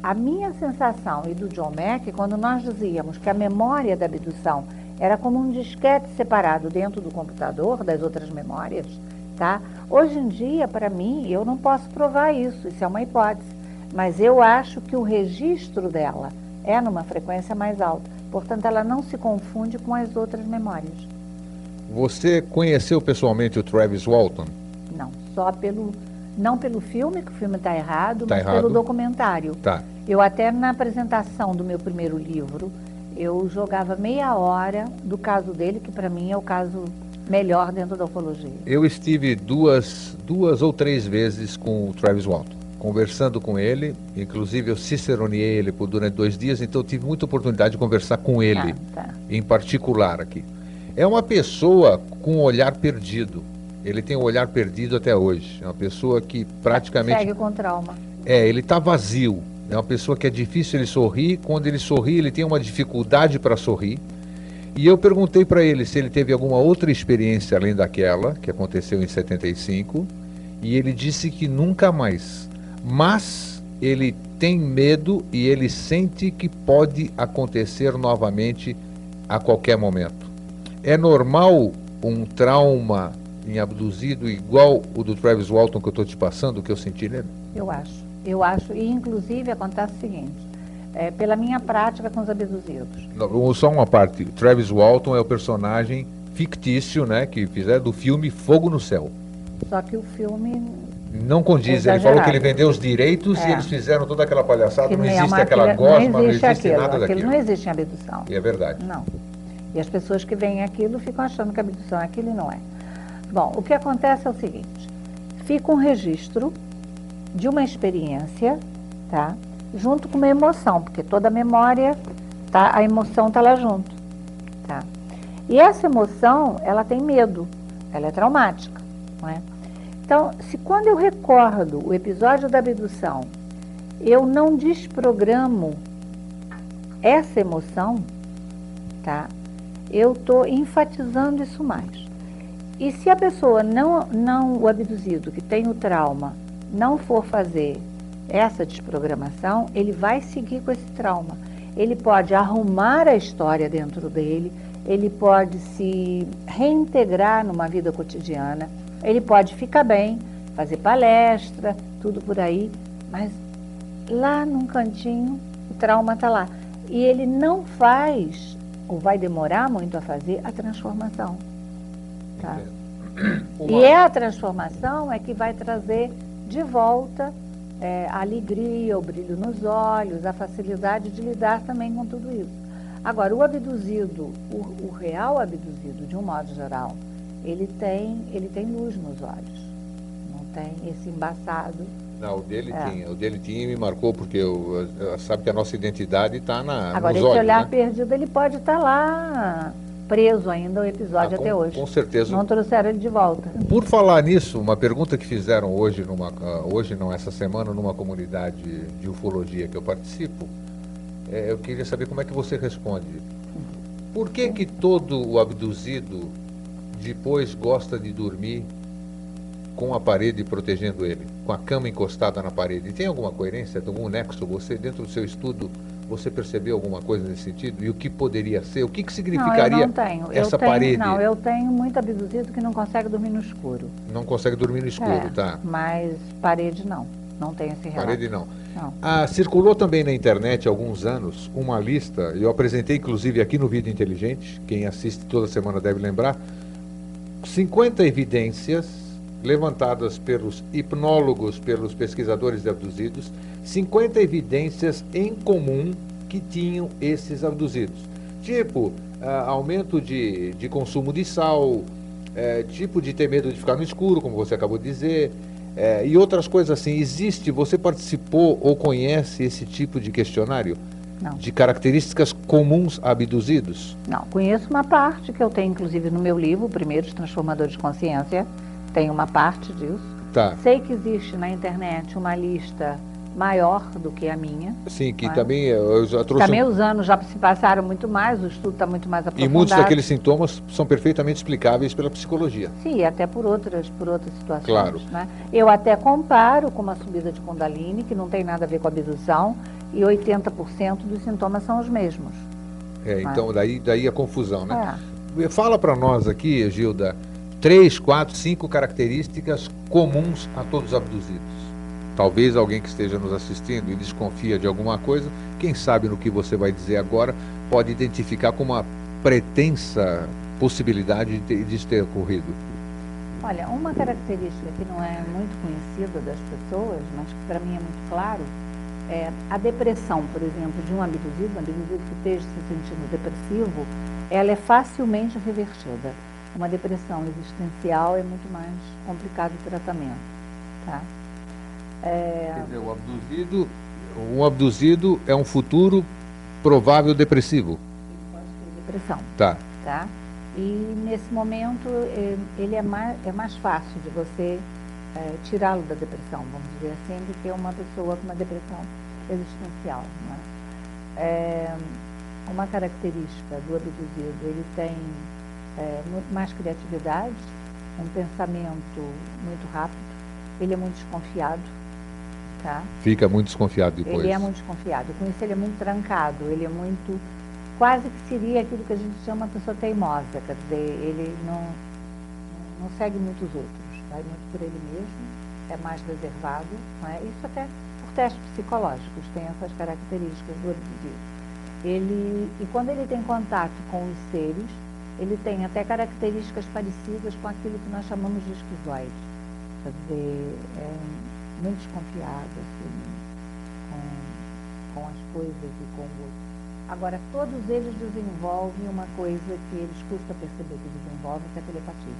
A minha sensação e do John Mack, quando nós dizíamos que a memória da abdução era como um disquete separado dentro do computador das outras memórias, tá? Hoje em dia, para mim, eu não posso provar isso é uma hipótese, mas eu acho que o registro dela é numa frequência mais alta, portanto ela não se confunde com as outras memórias. Você conheceu pessoalmente o Travis Walton? Não, não pelo filme, que o filme está errado, mas errado. pelo documentário. Tá. Eu até na apresentação do meu primeiro livro, eu jogava meia hora do caso dele, que para mim é o caso melhor dentro da ufologia. Eu estive duas ou três vezes com o Travis Walton, conversando com ele, inclusive eu ciceroneei ele durante 2 dias, então eu tive muita oportunidade de conversar com ele, em particular aqui. É uma pessoa com um olhar perdido, ele tem um olhar perdido até hoje, é uma pessoa que praticamente... Segue com trauma. Ele está vazio, é uma pessoa que é difícil ele sorrir, quando ele sorri ele tem uma dificuldade para sorrir. E eu perguntei para ele se ele teve alguma outra experiência além daquela, que aconteceu em 75, e ele disse que nunca mais. Mas ele tem medo e ele sente que pode acontecer novamente a qualquer momento. É normal um trauma em abduzido igual o do Travis Walton que eu estou te passando, que eu senti nele? Eu acho, e inclusive acontece o seguinte, pela minha prática com os abduzidos. Não, só uma parte, o Travis Walton é o personagem fictício, né, que fizeram do filme Fogo no Céu. Só que o filme... Não condiz, ele falou que ele vendeu os direitos e eles fizeram toda aquela palhaçada, não existe aquela gosma, não existe nada daquilo. Não existe abdução. E é verdade. Não. E as pessoas que veem aquilo ficam achando que a abdução é aquilo e não é. Bom, o que acontece é o seguinte, fica um registro de uma experiência, tá? Junto com uma emoção, porque toda memória, tá? A emoção está lá junto, tá? E essa emoção, ela tem medo, ela é traumática, não é? Então, se quando eu recordo o episódio da abdução, eu não desprogramo essa emoção, tá? Eu estou enfatizando isso mais. E se a pessoa o abduzido que tem o trauma, não for fazer essa desprogramação, ele vai seguir com esse trauma. Ele pode arrumar a história dentro dele, ele pode se reintegrar numa vida cotidiana, ele pode ficar bem, fazer palestra, tudo por aí, mas lá num cantinho o trauma está lá. E ele não faz, ou vai demorar muito a fazer, a transformação. Tá? E a transformação é que vai trazer de volta a alegria, o brilho nos olhos, a facilidade de lidar também com tudo isso. Agora, o abduzido, o real abduzido, de um modo geral, ele tem luz nos olhos, não tem esse embaçado. Não, o dele tinha e me marcou, porque sabe que a nossa identidade está nos olhos. Agora, esse olhar perdido, ele pode estar lá preso ainda o episódio até hoje. Com certeza. Não trouxeram ele de volta. Por falar nisso, uma pergunta que fizeram hoje, essa semana, numa comunidade de ufologia que eu participo, eu queria saber como é que você responde. Por que todo o abduzido depois gosta de dormir com a parede protegendo ele, com a cama encostada na parede? Tem alguma coerência, algum nexo? Você, dentro do seu estudo, você percebeu alguma coisa nesse sentido? E o que poderia ser? O que significaria essa parede? Não, eu tenho muito abduzido que não consegue dormir no escuro. Não consegue dormir no escuro, tá? Mas parede não tem esse relato. Parede não. Circulou também na internet há alguns anos uma lista, eu apresentei inclusive aqui no Vida Inteligente, quem assiste toda semana deve lembrar, 50 evidências levantadas pelos hipnólogos, pelos pesquisadores de abduzidos, 50 evidências em comum que tinham esses abduzidos. Tipo, aumento de consumo de sal, tipo de ter medo de ficar no escuro, como você acabou de dizer, e outras coisas assim. Existe, você participou ou conhece esse tipo de questionário? Não. De características comuns a abduzidos? Não, conheço uma parte que eu tenho, inclusive, no meu livro, Primeiros Transformadores de Consciência, tem uma parte disso. Tá. Sei que existe na internet uma lista maior do que a minha. Sim, que não é? também eu já trouxe... Também os anos já se passaram muito mais, o estudo está muito mais aprofundado. E muitos daqueles sintomas são perfeitamente explicáveis pela psicologia. Sim, até por outras situações. Claro. Né? Eu até comparo com uma subida de Kundalini, que não tem nada a ver com a abdução, e 80% dos sintomas são os mesmos. Então daí a confusão, né? É. Fala para nós aqui, Gilda, 3, 4, 5 características comuns a todos os abduzidos. Talvez alguém que esteja nos assistindo e desconfia de alguma coisa, quem sabe no que você vai dizer agora, pode identificar como uma pretensa possibilidade de ter ocorrido. Olha, uma característica que não é muito conhecida das pessoas, mas que para mim é muito claro, é a depressão, por exemplo, de um abduzido que esteja se sentindo depressivo, ela é facilmente revertida. Uma depressão existencial é muito mais complicado o tratamento, tá? Quer dizer, um abduzido é um futuro provável depressivo. Pode ter depressão. Tá. E nesse momento ele é mais fácil de você tirá-lo da depressão, vamos dizer assim, do que uma pessoa com uma depressão existencial. Né? Uma característica do abduzido, ele tem muito mais criatividade, um pensamento muito rápido, ele é muito desconfiado. Tá? Fica muito desconfiado depois. Ele é muito desconfiado, com isso ele é muito trancado, ele é muito, quase que seria aquilo que a gente chama uma pessoa teimosa, quer dizer, ele não segue muito os outros, vai muito por ele mesmo, é mais reservado, não é? Isso até por testes psicológicos tem essas características do abduzido. E quando ele tem contato com os seres, ele tem até características parecidas com aquilo que nós chamamos de esquizoide, quer dizer, muito desconfiado assim, com as coisas e com o outro. Agora, todos eles desenvolvem uma coisa que eles custa perceber que desenvolvem, que é a telepatia.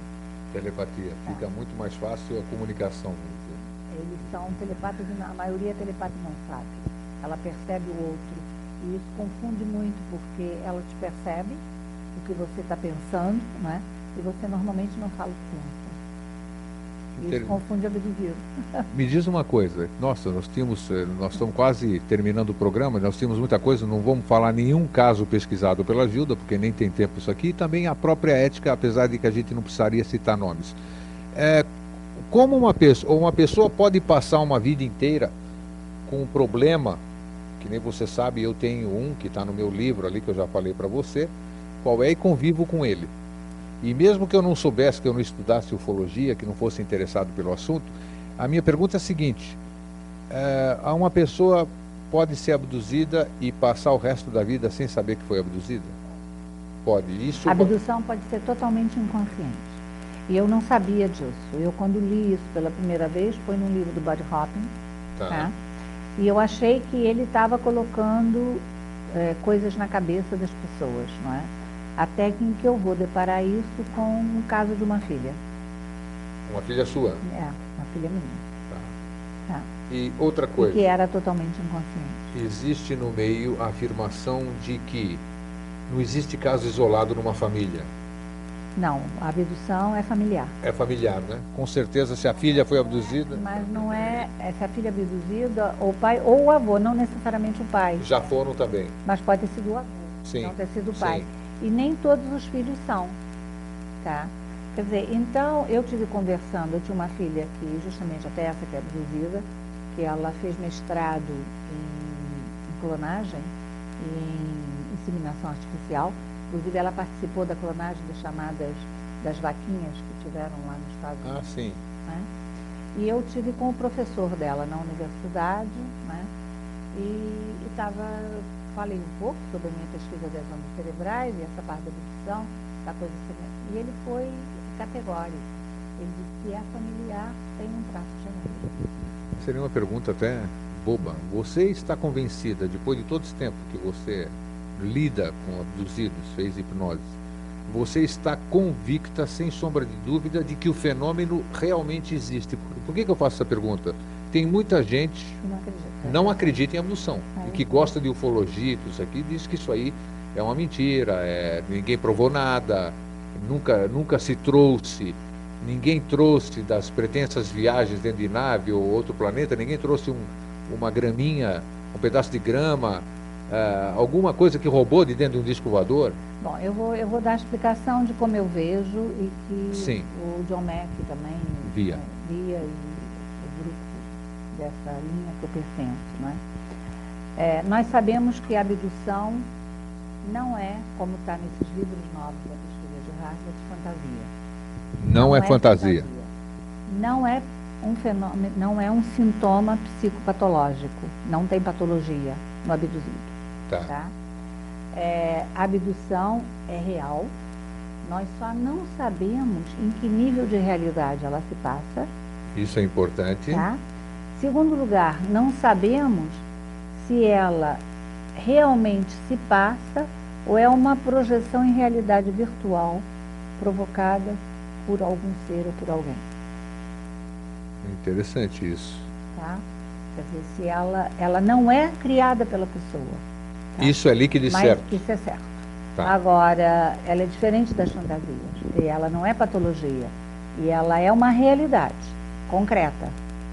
Telepatia. Fica muito mais fácil a comunicação. Vamos dizer. Eles são telepatas e a maioria é telepata e não sabe. Ela percebe o outro. E isso confunde muito, porque ela te percebe o que você está pensando, né? E você normalmente não fala o que pensa. Isso confunde abduzido. Me diz uma coisa, nossa, nós estamos quase terminando o programa, nós temos muita coisa, não vamos falar nenhum caso pesquisado pela Gilda, porque nem tem tempo isso aqui, e também a própria ética, apesar de que a gente não precisaria citar nomes. Como uma pessoa pode passar uma vida inteira com um problema, que nem você sabe, eu tenho um que está no meu livro ali, que eu já falei para você, qual é, e convivo com ele. E mesmo que eu não soubesse, que eu não estudasse ufologia, que não fosse interessado pelo assunto, a minha pergunta é a seguinte, uma pessoa pode ser abduzida e passar o resto da vida sem saber que foi abduzida? Pode. A abdução pode ser totalmente inconsciente. E eu não sabia disso. Eu, quando li isso pela primeira vez, foi num livro do Buddy Hopkins. Tá? E eu achei que ele estava colocando coisas na cabeça das pessoas, não é? Até que eu vou deparar isso com o caso de uma filha. Uma filha sua? Uma filha minha. Tá. E outra coisa. E que era totalmente inconsciente. Existe no meio a afirmação de que não existe caso isolado numa família. Não, a abdução é familiar. É familiar, né? Com certeza, se a filha foi abduzida... Mas não se a filha é abduzida, ou o pai, ou o avô, não necessariamente o pai. Já foram também. Mas pode ter sido o avô, sim, não ter sido o pai. Sim. E nem todos os filhos são, tá? Quer dizer, então, eu tive conversando, eu tinha uma filha que, justamente até essa que é abduzida, que ela fez mestrado em clonagem e em inseminação artificial. Inclusive, ela participou da clonagem das vaquinhas que tiveram lá nos Estados Unidos. Sim. Né? E eu tive com o professor dela na universidade, né? Falei um pouco sobre a minha pesquisa das ondas cerebrais e essa parte da abdução, da coisa. E ele foi categórico. Ele diz que é familiar, tem um traço genético. Seria uma pergunta até boba. Você está convencida, depois de todo esse tempo que você lida com abduzidos, fez hipnose, você está convicta, sem sombra de dúvida, de que o fenômeno realmente existe? Por que eu faço essa pergunta? Tem muita gente que não acredita em abdução e que gosta de ufologia e tudo isso aqui, diz que isso aí é uma mentira, ninguém provou nada, nunca se trouxe, ninguém trouxe das pretensas viagens dentro de nave ou outro planeta, ninguém trouxe uma graminha, um pedaço de grama, alguma coisa que roubou de dentro de um disco voador. Bom, eu vou dar a explicação de como eu vejo e que Sim. o John Mack também via e o grupo dessa linha que eu pertenço, não é? Nós sabemos que a abdução não é, como está nesses livros novos da pesquisa de Harvard, fantasia. Não é fantasia. Não é um fenômeno, não é um sintoma psicopatológico, não tem patologia no abduzido. Tá? A abdução é real, nós só não sabemos em que nível de realidade ela se passa. Isso é importante. Tá? Segundo lugar, não sabemos se ela realmente se passa ou é uma projeção em realidade virtual provocada por algum ser ou por alguém. Interessante isso. Tá? Quer dizer, se ela não é criada pela pessoa. Tá? Isso é líquido e certo. Isso é certo. Tá. Agora, ela é diferente das fantasias. E ela não é patologia. E ela é uma realidade concreta.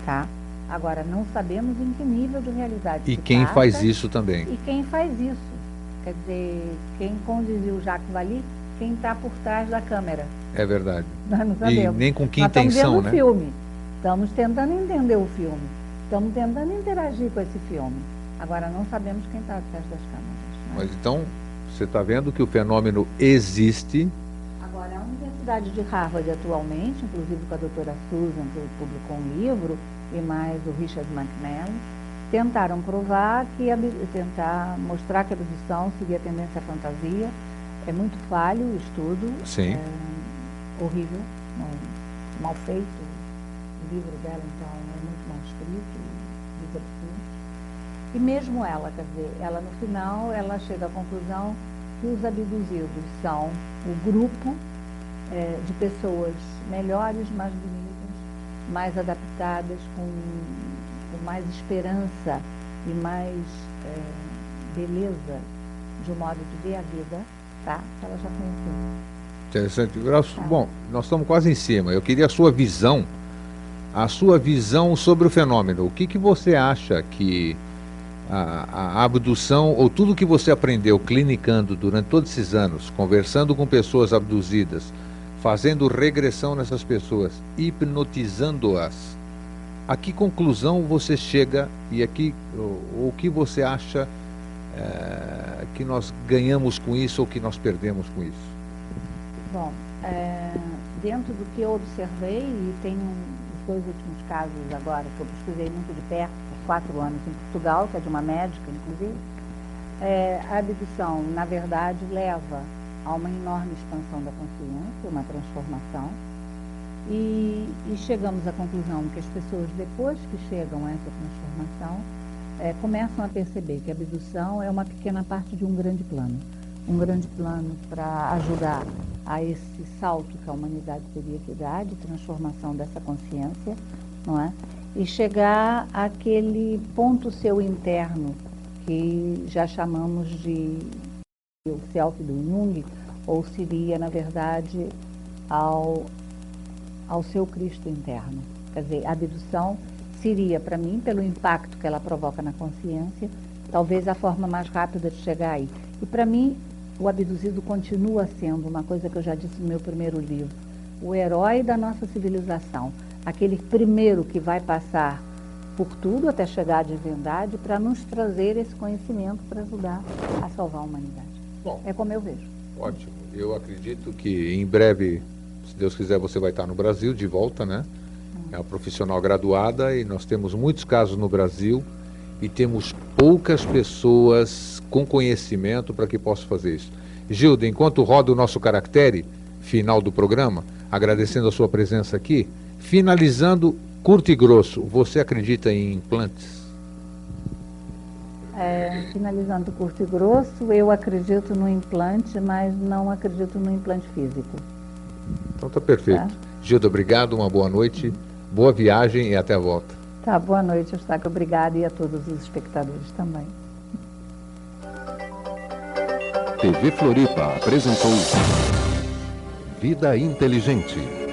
Tá? Agora, não sabemos em que nível de realidade E se quem passa, faz isso também. E quem faz isso. Quer dizer, quem conduziu o Jacques Vallée, quem está por trás da câmera. É verdade. Nós não sabemos. E nem com que Nós intenção, estamos vendo né? o filme. Estamos tentando entender o filme. Estamos tentando interagir com esse filme. Agora, não sabemos quem está atrás das câmeras. Né? Mas então, você está vendo que o fenômeno existe. Agora, a Universidade de Harvard atualmente, inclusive com a doutora Susan, que publicou um livro, e mais o Richard McNally, tentaram provar tentar mostrar que a abdução seria tendência à fantasia. É muito falho o estudo. Sim. É horrível, mal feito. O livro dela, então, é muito mal escrito, diz absurdo. E mesmo ela, quer dizer, ela no final, ela chega à conclusão que os abduzidos são o grupo de pessoas melhores, mais bonitas, mais adaptadas, com mais esperança e mais beleza de um modo de ver a vida, tá? Que ela já conheceu. Interessante. Bom, nós estamos quase em cima. Eu queria a sua visão sobre o fenômeno. O que você acha que a abdução, ou tudo que você aprendeu clinicando durante todos esses anos, conversando com pessoas abduzidas, fazendo regressão nessas pessoas, hipnotizando-as, a que conclusão você chega e o que você acha que nós ganhamos com isso ou que nós perdemos com isso? Bom, dentro do que eu observei, e tem os dois últimos casos agora que eu pesquisei muito de perto, por 4 anos em Portugal, que é de uma médica, inclusive, a abdução, na verdade, leva a uma enorme expansão da consciência, uma transformação, e chegamos à conclusão que as pessoas, depois que chegam a essa transformação, começam a perceber que a abdução é uma pequena parte de um grande plano para ajudar a esse salto que a humanidade teria que dar de transformação dessa consciência, não é? E chegar àquele ponto seu interno que já chamamos de o self do Jung, ou seria, na verdade, ao seu Cristo interno. Quer dizer, a abdução seria, para mim, pelo impacto que ela provoca na consciência, talvez a forma mais rápida de chegar aí. E, para mim, o abduzido continua sendo uma coisa que eu já disse no meu primeiro livro, o herói da nossa civilização, aquele primeiro que vai passar por tudo até chegar à divindade para nos trazer esse conhecimento para ajudar a salvar a humanidade. Bom, é como eu vejo. Ótimo. Eu acredito que em breve, se Deus quiser, você vai estar no Brasil de volta, né? É uma profissional graduada e nós temos muitos casos no Brasil e temos poucas pessoas com conhecimento para que possam fazer isso. Gilda, enquanto roda o nosso caractere final do programa, agradecendo a sua presença aqui. Finalizando, curto e grosso, você acredita em implantes? Finalizando curto e grosso, eu acredito no implante, mas não acredito no implante físico. Então tá perfeito. Tá? Gilda, obrigado, uma boa noite, boa viagem e até a volta. Tá, boa noite, Eustáquio. Obrigada, e a todos os espectadores também. TV Floripa apresentou Vida Inteligente.